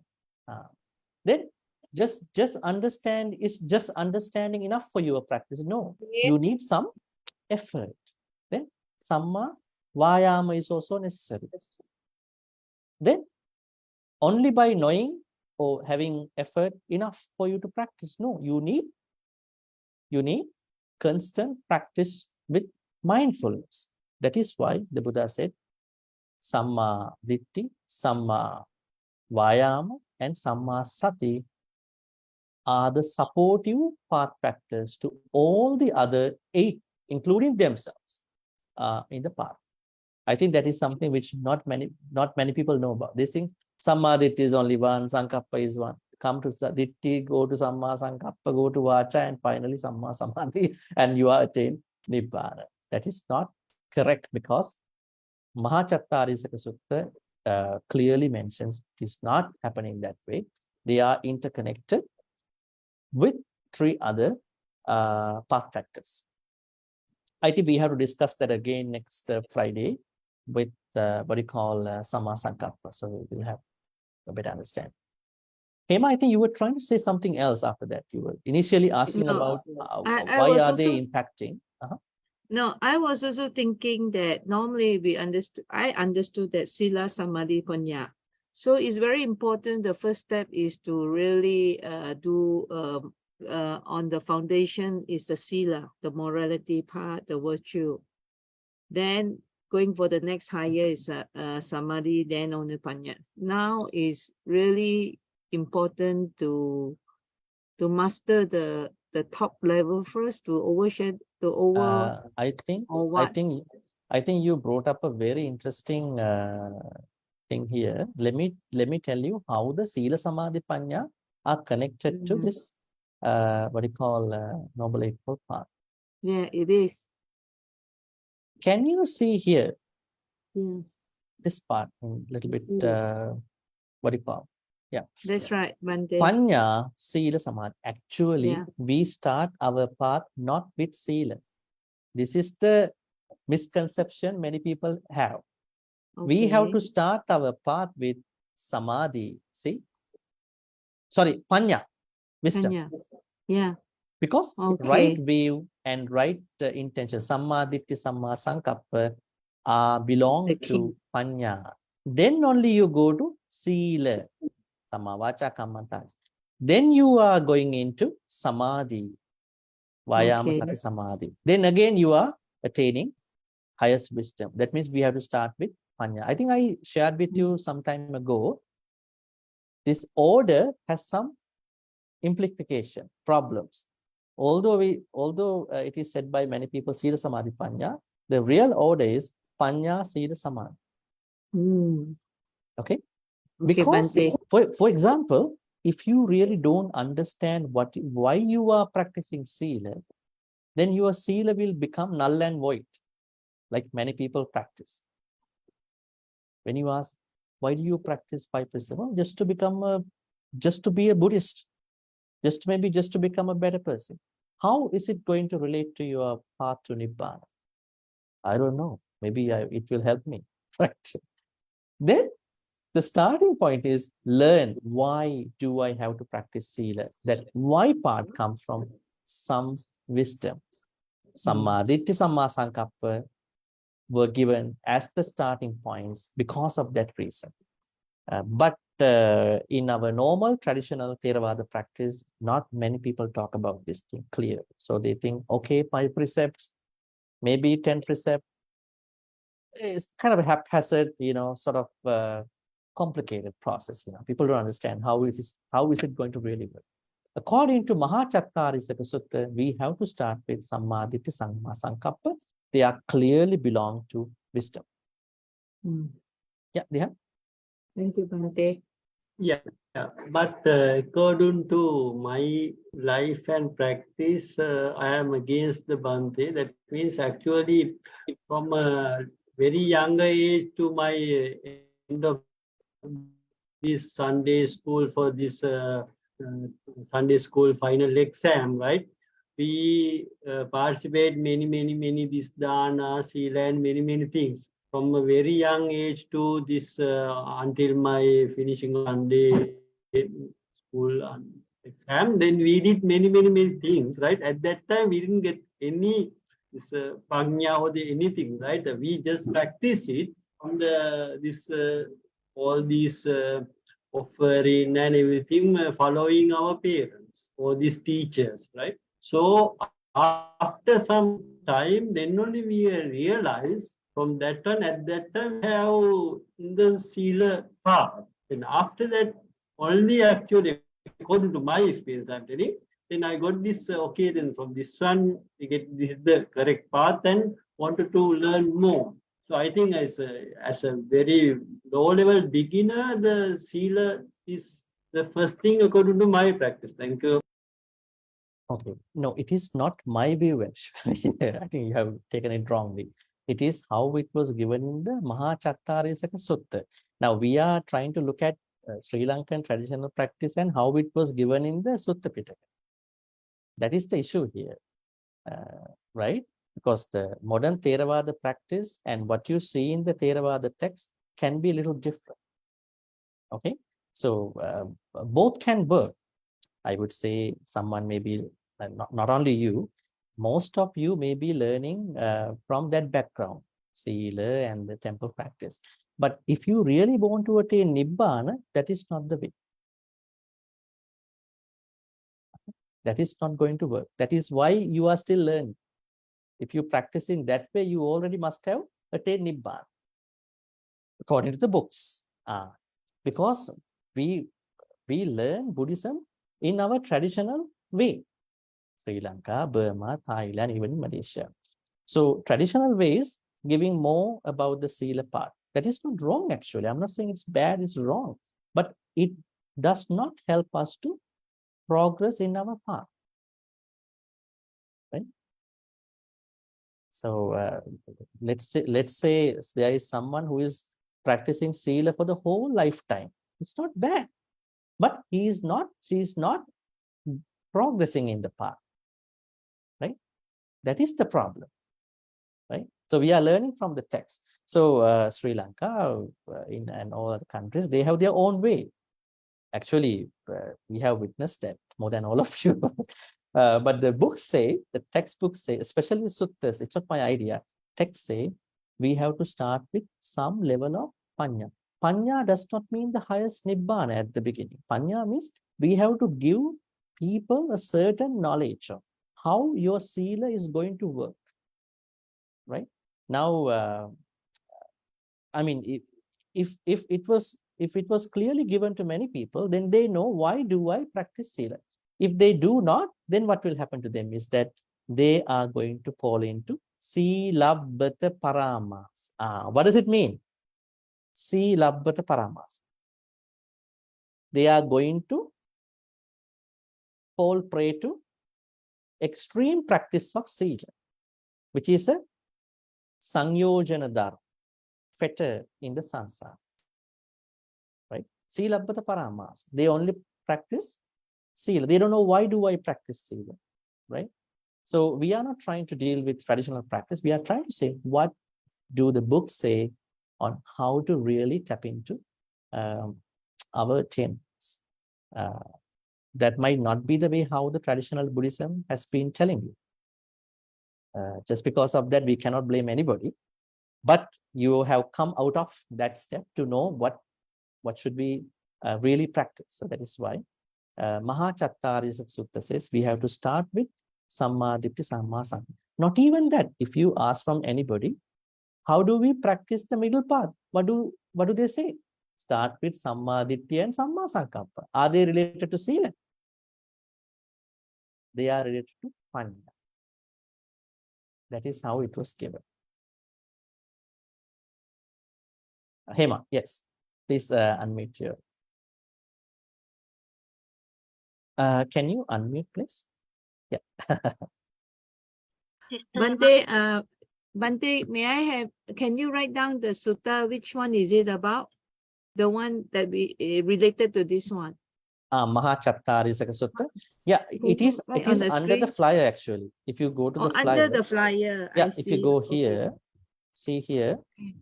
Then just understand, is just understanding enough for your practice? No, you need some effort. Then samma vayama is also necessary. Then only by knowing or having effort enough for you to practice? No, you need constant practice with mindfulness. That is why the Buddha said sammādiṭṭhi, samma vayama, and samma sati are the supportive path factors to all the other 8, including themselves, in the path. I think that is something which not many people know about. They think sammādiṭṭhi is only one, sankappa is one. Come to diṭṭhi, go to samma sankappa, go to vaca, and finally samma samadhi, and you are attained nibbana. That is not correct, because Dhammacakkappavattana Sutta clearly mentions it is not happening that way. They are interconnected with 3 other path factors. I think we have to discuss that again next Friday with what you call samma sankappa. So we'll have a better understanding. Hema, I think you were trying to say something else after that. You were initially asking about why are they impacting. No, I was also thinking that normally I understood that sila, samadhi, panya. So it's very important. The first step is to really do on the foundation is the sila, the morality part, the virtue. Then going for the next higher is samadhi, then only panya. Now is really important to master the top level first, to I think you brought up a very interesting thing here. Let me tell you how the sila, samadhi, panya are connected to this what you call Noble Eightfold Path. Yeah, it is. Can you see here? Yeah. This part a little bit what do you call Yeah. That's right, Bhante. Panya, Sila, Samadhi. Actually, Yeah. we start our path not with Sila. This is the misconception many people have. We have Okay. to start our path with Samadhi. See? Sorry, Panya, wisdom. Panya. Yeah. Because right Okay. view and right intention, sammādiṭṭhi, sammāsankappa, The belong key. to Panya. Then only you go to Sila, sammāvācakkappavattana. Then you are going into Samadhi, Vayama Okay. Sati Samadhi. Then again you are attaining highest wisdom. That means we have to start with Panya. I think I shared with you some time ago. This order has some implication, problems. Although it is said by many people, Sila Samadhi Panya, the real order is Panya Sila Samadhi. Mm. Okay? Okay, Because Bhante. for example, if you really don't understand why you are practicing Sila, then your Sila will become null and void, like many people practice. When you ask, why do you practice 5%? Well, just to be a Buddhist, just to become a better person. How is it going to relate to your path to Nibbana? I don't know. Maybe it will help me, right? Then the starting point is learn, why do I have to practice Sila? That why part comes from some wisdom. Sammādiṭṭhi, sammāsankappa were given as the starting points because of that reason. But in our normal traditional Theravada practice, not many people talk about this thing clear. So they think, okay, 5 precepts, maybe 10 precepts. It's kind of a haphazard, sort of complicated process. People don't understand how is it going to really work. According to Dhammacakkappavattana Sutta, we have to start with sammādiṭṭhi, sammāsankappa. They are clearly belong to wisdom. Yeah, they have. Thank you, Bhante. Yeah, but according to my life and practice, I am against the Bhante. That means actually from a very younger age to my end of this Sunday school for this Sunday school final exam, right? We participate many this dana, sila, and many things. From a very young age to this until my finishing Sunday school exam, then we did many things, right? At that time, we didn't get any this panya or anything, right? We just practice it on all these offering and everything, following our parents or these teachers, right? So after some time, then only we realize from that one, at that time, we have in the Sila path. And after that, only actually, according to my experience, I'm telling, then I got this, okay, then from this one, we get this is the correct path and wanted to learn more. So I think as a very low-level beginner, the Sila is the first thing according to my practice. Thank you. Okay. No, it is not my view, actually. I think you have taken it wrongly. It is how it was given in the Dhammacakkappavattana Sutta. Now, we are trying to look at Sri Lankan traditional practice and how it was given in the Sutta Pitaka. That is the issue here, right? Because the modern Theravada practice and what you see in the Theravada text can be a little different. Okay, so both can work. I would say someone may be, not only you, most of you may be learning from that background, Sila and the temple practice. But if you really want to attain Nibbana, that is not the way. That is not going to work. That is why you are still learning. If you practice in that way, you already must have attained Nibbana, according to the books. Because we learn Buddhism in our traditional way. Sri Lanka, Burma, Thailand, even Malaysia. So traditional ways giving more about the Sila part. That is not wrong, actually. I'm not saying it's bad, it's wrong. But it does not help us to progress in our path. Right? So let's say there is someone who is practicing Sila for the whole lifetime. It's not bad. but she's not progressing in the path, right? That is the problem, right? So we are learning from the text. So Sri Lanka and all other countries, they have their own way. Actually, we have witnessed that more than all of you. But the books say, the textbooks say, especially suttas, it's not my idea. Texts say we have to start with some level of panya. Panya does not mean the highest nibbana at the beginning. Panya means we have to give people a certain knowledge of how your sila is going to work, right? Now, I mean, if it was clearly given to many people, then they know, why do I practice sila? If they do not, then what will happen to them is that they are going to fall into silabbata paramas. What does it mean? Silabbata paramas. They are going to fall prey to extreme practice of sila, which is a sangyojana dharma, fetter in the samsara, right? Silabbata paramas. They only practice sila. They don't know, why do I practice sila, right? So we are not trying to deal with traditional practice. We are trying to say, what do the books say on how to really tap into our attainments? That might not be the way how the traditional Buddhism has been telling you. Just because of that, we cannot blame anybody. But you have come out of that step to know what should be really practiced. So that is why Dhammacakkappavattana Sutta says we have to start with sammādiṭṭhi, sammā. Not even that. If you ask from anybody, how do we practice the middle path? What do they say? Start with sammādiṭṭhi and sammā. Are they related to sila? They are related to panya. That is how it was given. Hema, yes. Please unmute your. Can you unmute, please? Yeah. Bhante, may I have, can you write down the sutta? Which one is it about? The one that we related to this one. Dhammacakkappavattana Sutta. Yeah, it is under the flyer actually. If you go to the flyer. Under the flyer. Yeah, I see. if you go Okay. here, see here. Okay.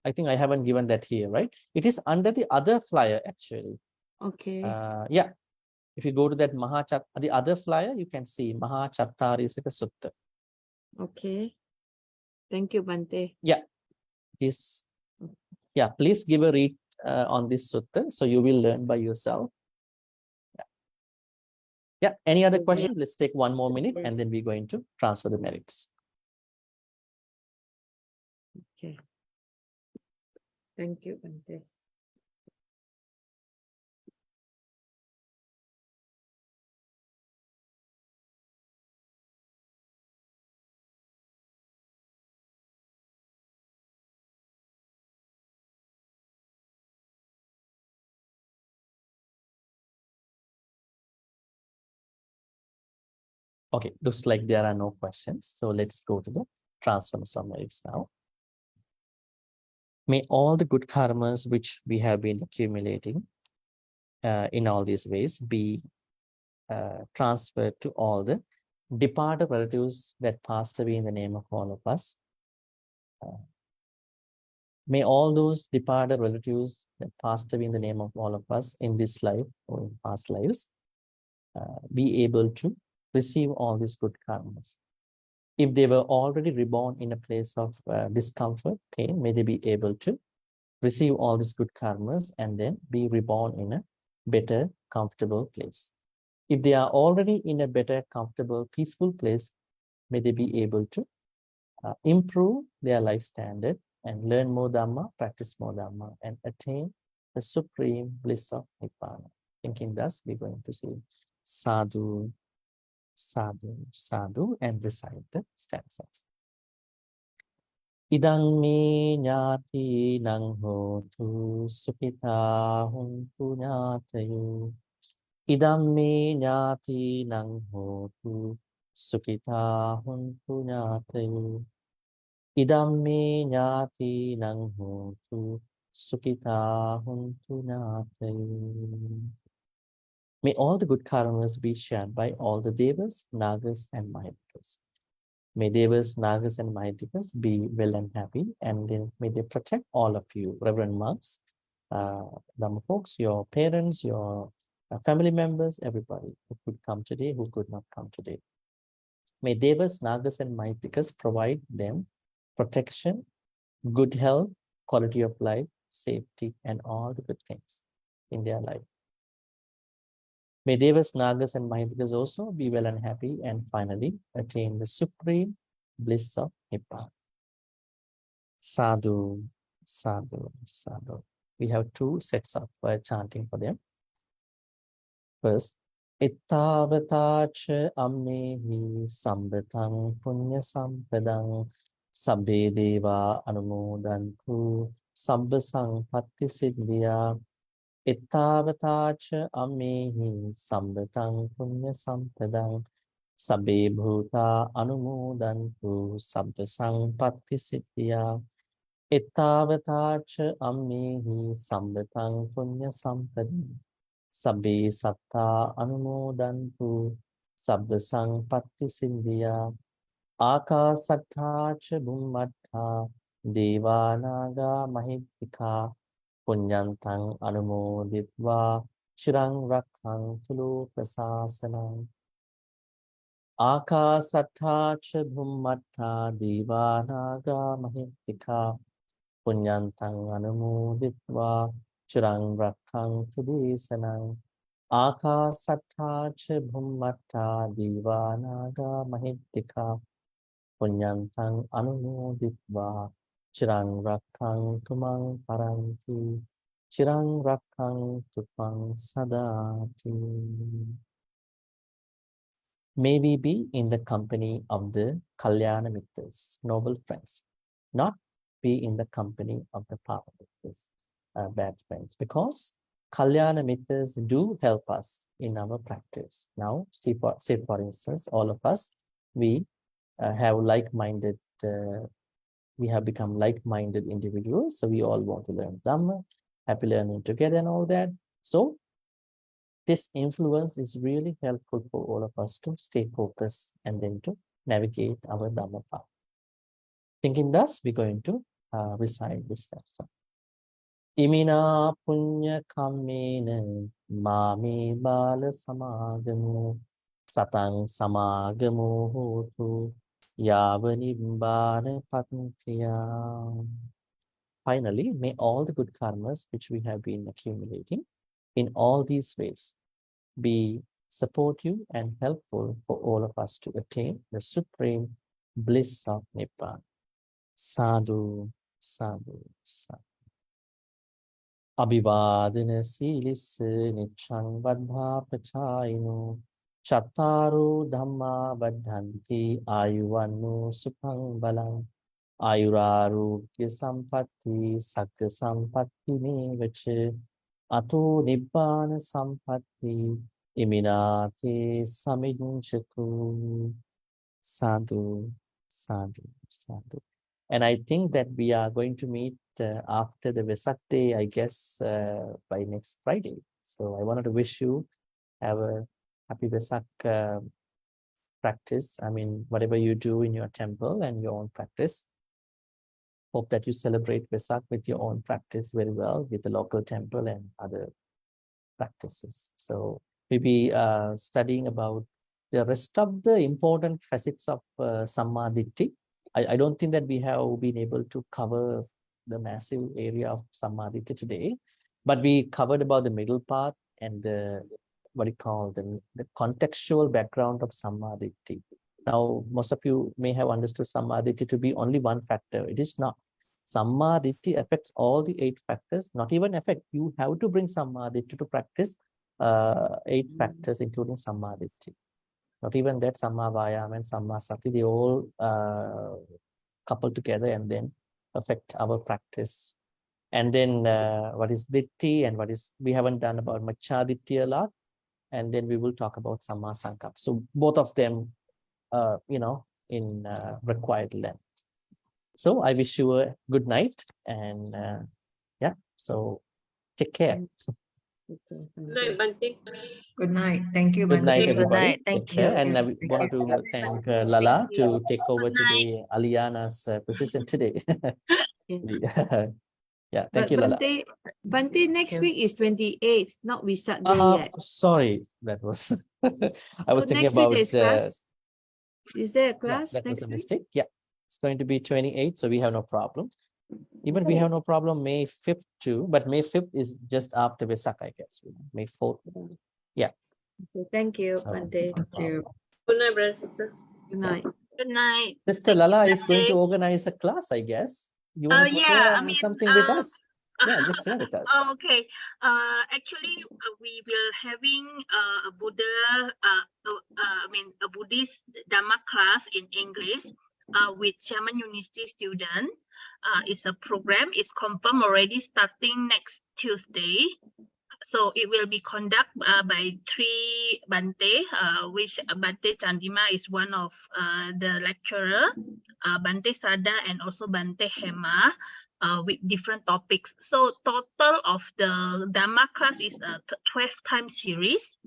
I think I haven't given that here, right? It is under the other flyer actually. Okay. Yeah. If you go to that the other flyer, you can see Dhammacakkappavattana Sutta. Okay. Thank you, Bhante. Yeah. This. Yeah. Please give a read on this sutta, so you will learn by yourself. Yeah. Yeah. Any other questions? Let's take one more minute, and then we're going to transfer the merits. Okay. Thank you, Bhante. Okay, looks like there are no questions. So let's go to the transference of merits now. May all the good karmas which we have been accumulating in all these ways be transferred to all the departed relatives that passed away in the name of all of us. May all those departed relatives that passed away in the name of all of us in this life or in past lives be able to receive all these good karmas. If they were already reborn in a place of discomfort, pain, may they be able to receive all these good karmas and then be reborn in a better, comfortable place. If they are already in a better, comfortable, peaceful place, may they be able to improve their life standard and learn more Dhamma, practice more Dhamma, and attain the supreme bliss of Nibbana. Thinking thus, we're going to say sadhu, sadhu, sadhu, and recite the stanzas. Idang me ñāti nang hotu sukita huntu ñātayu. Idam me ñāti nang hotu sukita huntu ñātayu. Idam me ñāti nang hotu Sukhita Huntu Natayu. May all the good karmas be shared by all the Devas, Nagas, and Mahitikas. May Devas, Nagas, and Mahitikas be well and happy, and then may they protect all of you, Reverend monks, Dhamma folks, your parents, your family members, everybody who could come today, who could not come today. May Devas, Nagas, and Mahitikas provide them protection, good health, quality of life, safety, and all the good things in their life. May Devas, Nagas, and Mahitikas also be well and happy, and finally attain the supreme bliss of Nibbana. Sadhu, sadhu, sadhu. We have two sets of chanting for them. First, Ittavatacha amnehi sambhatang punya sampadang sabbe deva anumodantu sabba sampatti siddhya. Ittavatacha amnehi sambhatang punya sampadang sabbe bhuta anumodantu sabba sampatti siddhya. Ittavatacha amnehi sambhatang punya sampadang sabbe satta anumodantu sabba sampatti siddhya. Akasattha bhummattha devanaga mahittika punyantang anumoditva shirang rakkhantu lokasasanam. Akasattha bhummattha devanaga mahittika punyantang anumoditva shirang rakkhantu desanam. Akasattha bhummattha devanaga mahittika punyantang anumoditva chirang rakkhantu mang paranti chirang rakkhantu tvang sadati. May we be in the company of the Kalyana Mittas, noble friends, not be in the company of the Papa Mittas, bad friends, because Kalyana Mittas do help us in our practice. Now, say for instance, all of us, we have like-minded, we have become like-minded individuals. So we all want to learn Dhamma, happy learning together and all that. So this influence is really helpful for all of us to stay focused and then to navigate our Dhamma path. Thinking thus, we're going to recite this steps. Imina punya kammena mami bala samagamu satang samagamu hotu yavanibbana pattiya. Finally, may all the good karmas which we have been accumulating in all these ways be supportive and helpful for all of us to attain the supreme bliss of Nibbana. Sadhu, sadhu, sadhu. Abhivadana silissa niccang vaddha pachayino chattaro dhamma vaddhanti ayuvanno sukhang balang ayurarogya sampatti sakka sampatti mevacha ato nibbana sampatti iminate samijjatu. Sadhu, sadhu, sadhu. And I think that we are going to meet after the Vesak day, I guess, by next Friday. So I wanted to wish you have a happy Vesak practice. I mean, whatever you do in your temple and your own practice. Hope that you celebrate Vesak with your own practice very well with the local temple and other practices. So we'll be studying about the rest of the important facets of sammādiṭṭhi. I don't think that we have been able to cover the massive area of sammādiṭṭhi today, but we covered about the middle part and the what you call the contextual background of sammādiṭṭhi. Now, most of you may have understood sammādiṭṭhi to be only one factor. It is not. Sammādiṭṭhi affects all the 8 factors, not even affect. You have to bring sammādiṭṭhi to practice 8 factors, including sammādiṭṭhi. Not even that, Samma Vayama and Samma Sati, they all couple together and then affect our practice. And then what is Ditti and what is, we haven't done about Machaditti a lot. And then we will talk about Samma Sankappa. So both of them, in required length. So I wish you a good night and yeah, So take care. Okay. Good night, Bhante. Good night. Thank you, Good night, Bhante. Good everybody. night. Thank Take care. you. And I Thank want you. to thank Lala Thank you. to take over Good night. today Aliana's position today. Yeah. Yeah, But thank you, Lala. Bhante, next you. week is 28th, not Vesak Day yet. Sorry, that was I was So thinking next week about there's class. Is there a yeah, class that was next a week? mistake. Yeah, it's going to be 28, so we have no problem. Even we have no problem May 5th too, but May 5th is just after Vesak, I guess. May 4th. Yeah. Okay, thank you, So, Bhante. no problem. Good night, brother, sister. Good night. Good night. Sister Lala is going to Bhante. organize a class, I guess. You want to Yeah, I share mean, something with us? Yeah, just share with us. Okay. Actually, we will having a Buddha, a Buddhist Dhamma class in English with Shaman University student. It's a program. It's confirmed already starting next Tuesday. So it will be conducted by three Bhante, which Bhante Chandima is one of the lecturer, Bhante Sada and also Bhante Hema, with different topics. So total of the Dhamma class is a 12-time series.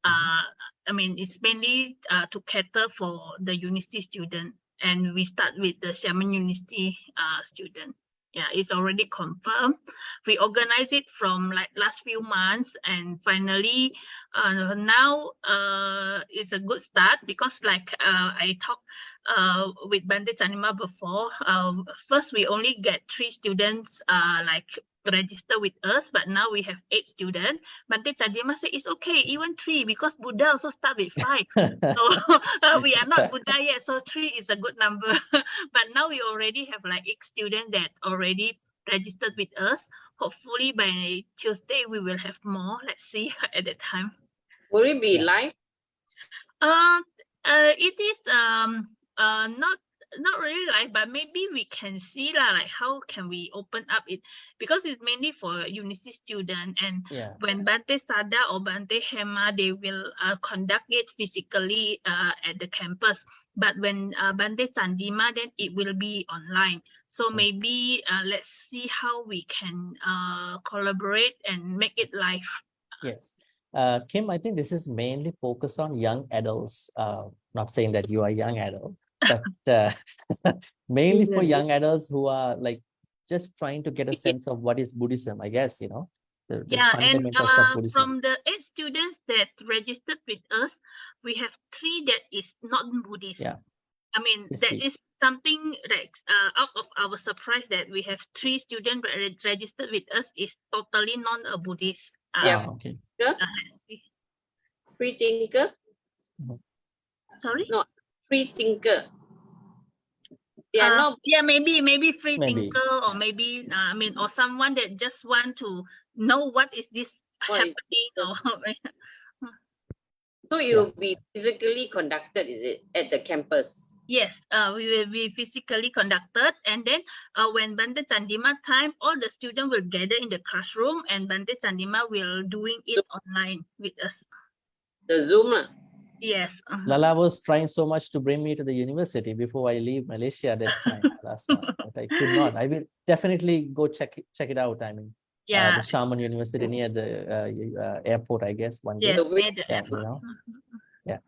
I mean, it's mainly to cater for the university student, and we start with the Shaman University student. Yeah, it's already confirmed. We organized it from like last few months, and finally now it's a good start because like I talked with Bhante Chandima before. First, we only get 3 students like register with us, but now we have 8 students. Bhante Chandima said it's okay, even 3, because Buddha also start with 5. So we are not Buddha yet, so 3 is a good number. But now we already have like 8 students that already registered with us. Hopefully by Tuesday we will have more. Let's see at that time. Will it be live? It is not really live, but maybe we can see like how can we open up it, because it's mainly for university student, and when Bhante Sada or Bhante Hema, they will conduct it physically at the campus, but when Bhante Chandima, then it will be online. So maybe let's see how we can collaborate and make it live. Yes. Kim, I think this is mainly focused on young adults. Not saying that you are a young adult, but mainly for young adults who are like just trying to get a sense of what is Buddhism, I guess, you know, the fundamentals of Buddhism. From the 8 students that registered with us, we have 3 that is non-Buddhist. Yeah. I mean, that is something that out of our surprise, that we have 3 students registered with us is totally non-Buddhist. Okay. Free thinker? Sorry? No, free thinker. They are not. Yeah, maybe free thinker, or maybe I mean, or someone that just want to know what is this happening. So it will be physically conducted, is it, at the campus? Yes, we will be physically conducted, and then when Bhante Chandima time, all the students will gather in the classroom, and Bhante Chandima will doing it online with us. The Zoom. Yes. Lala was trying so much to bring me to the university before I leave Malaysia at that time last month, but I could not. I will definitely go check it out. I mean, the Shaman University near the airport, I guess, one day. Yes, near the airport. You know? Yeah.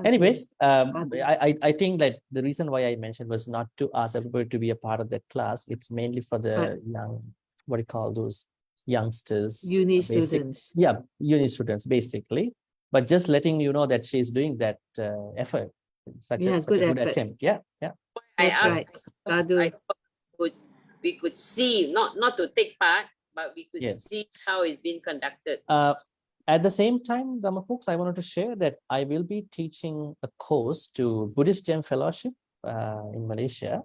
Anyways, I think that the reason why I mentioned was not to ask everybody to be a part of that class. It's mainly for the young, what do you call those youngsters? Uni students. Yeah, uni students, basically. But just letting you know that she's doing that effort. Such a good attempt. Yeah. I thought we could see, not to take part, but we could see how it's being conducted. At the same time, Dhamma folks, I wanted to share that I will be teaching a course to Buddhist Gem Fellowship in Malaysia.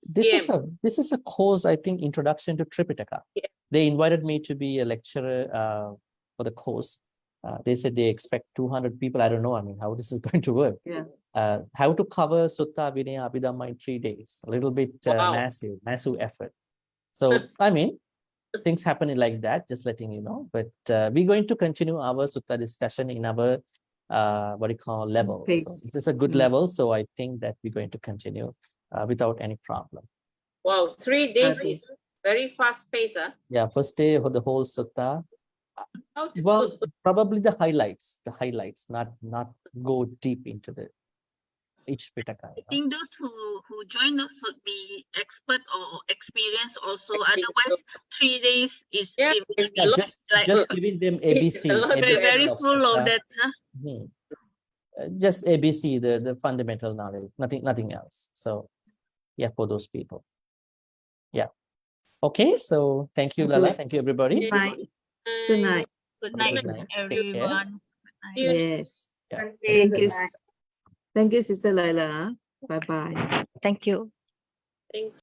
This is a course, I think, Introduction to Tripitaka. They invited me to be a lecturer for the course. They said they expect 200 people. I don't know, I mean, how this is going to work. How to cover Sutta, Vinaya, Abhidhamma in 3 days. A little bit massive effort. So, I mean, things happening like that, just letting you know. But we're going to continue our Sutta discussion in our, level. So this is a good level. So I think that we're going to continue without any problem. Wow, 3 days is Very fast pace. Yeah, first day of the whole sutta. How to Well, probably the highlights, not go deep into the each pitaka. I think those who join us should be expert or experienced also. I think so. Otherwise, 3 days is Yeah, it will it's be a lot. like Just giving them It's ABC, a lot to very, ABC very of full sutta. loaded. Mhm. Just ABC, the fundamental knowledge, nothing else. So yeah, for those people. Yeah. Okay, so thank you, Lala. Good. Thank you, everybody. Good night. Good night. Good night, Good night. Take care. everyone. See you. Yes. Yeah. Thank you. Thank you, Sister Laila. Bye bye. Thank you. Thank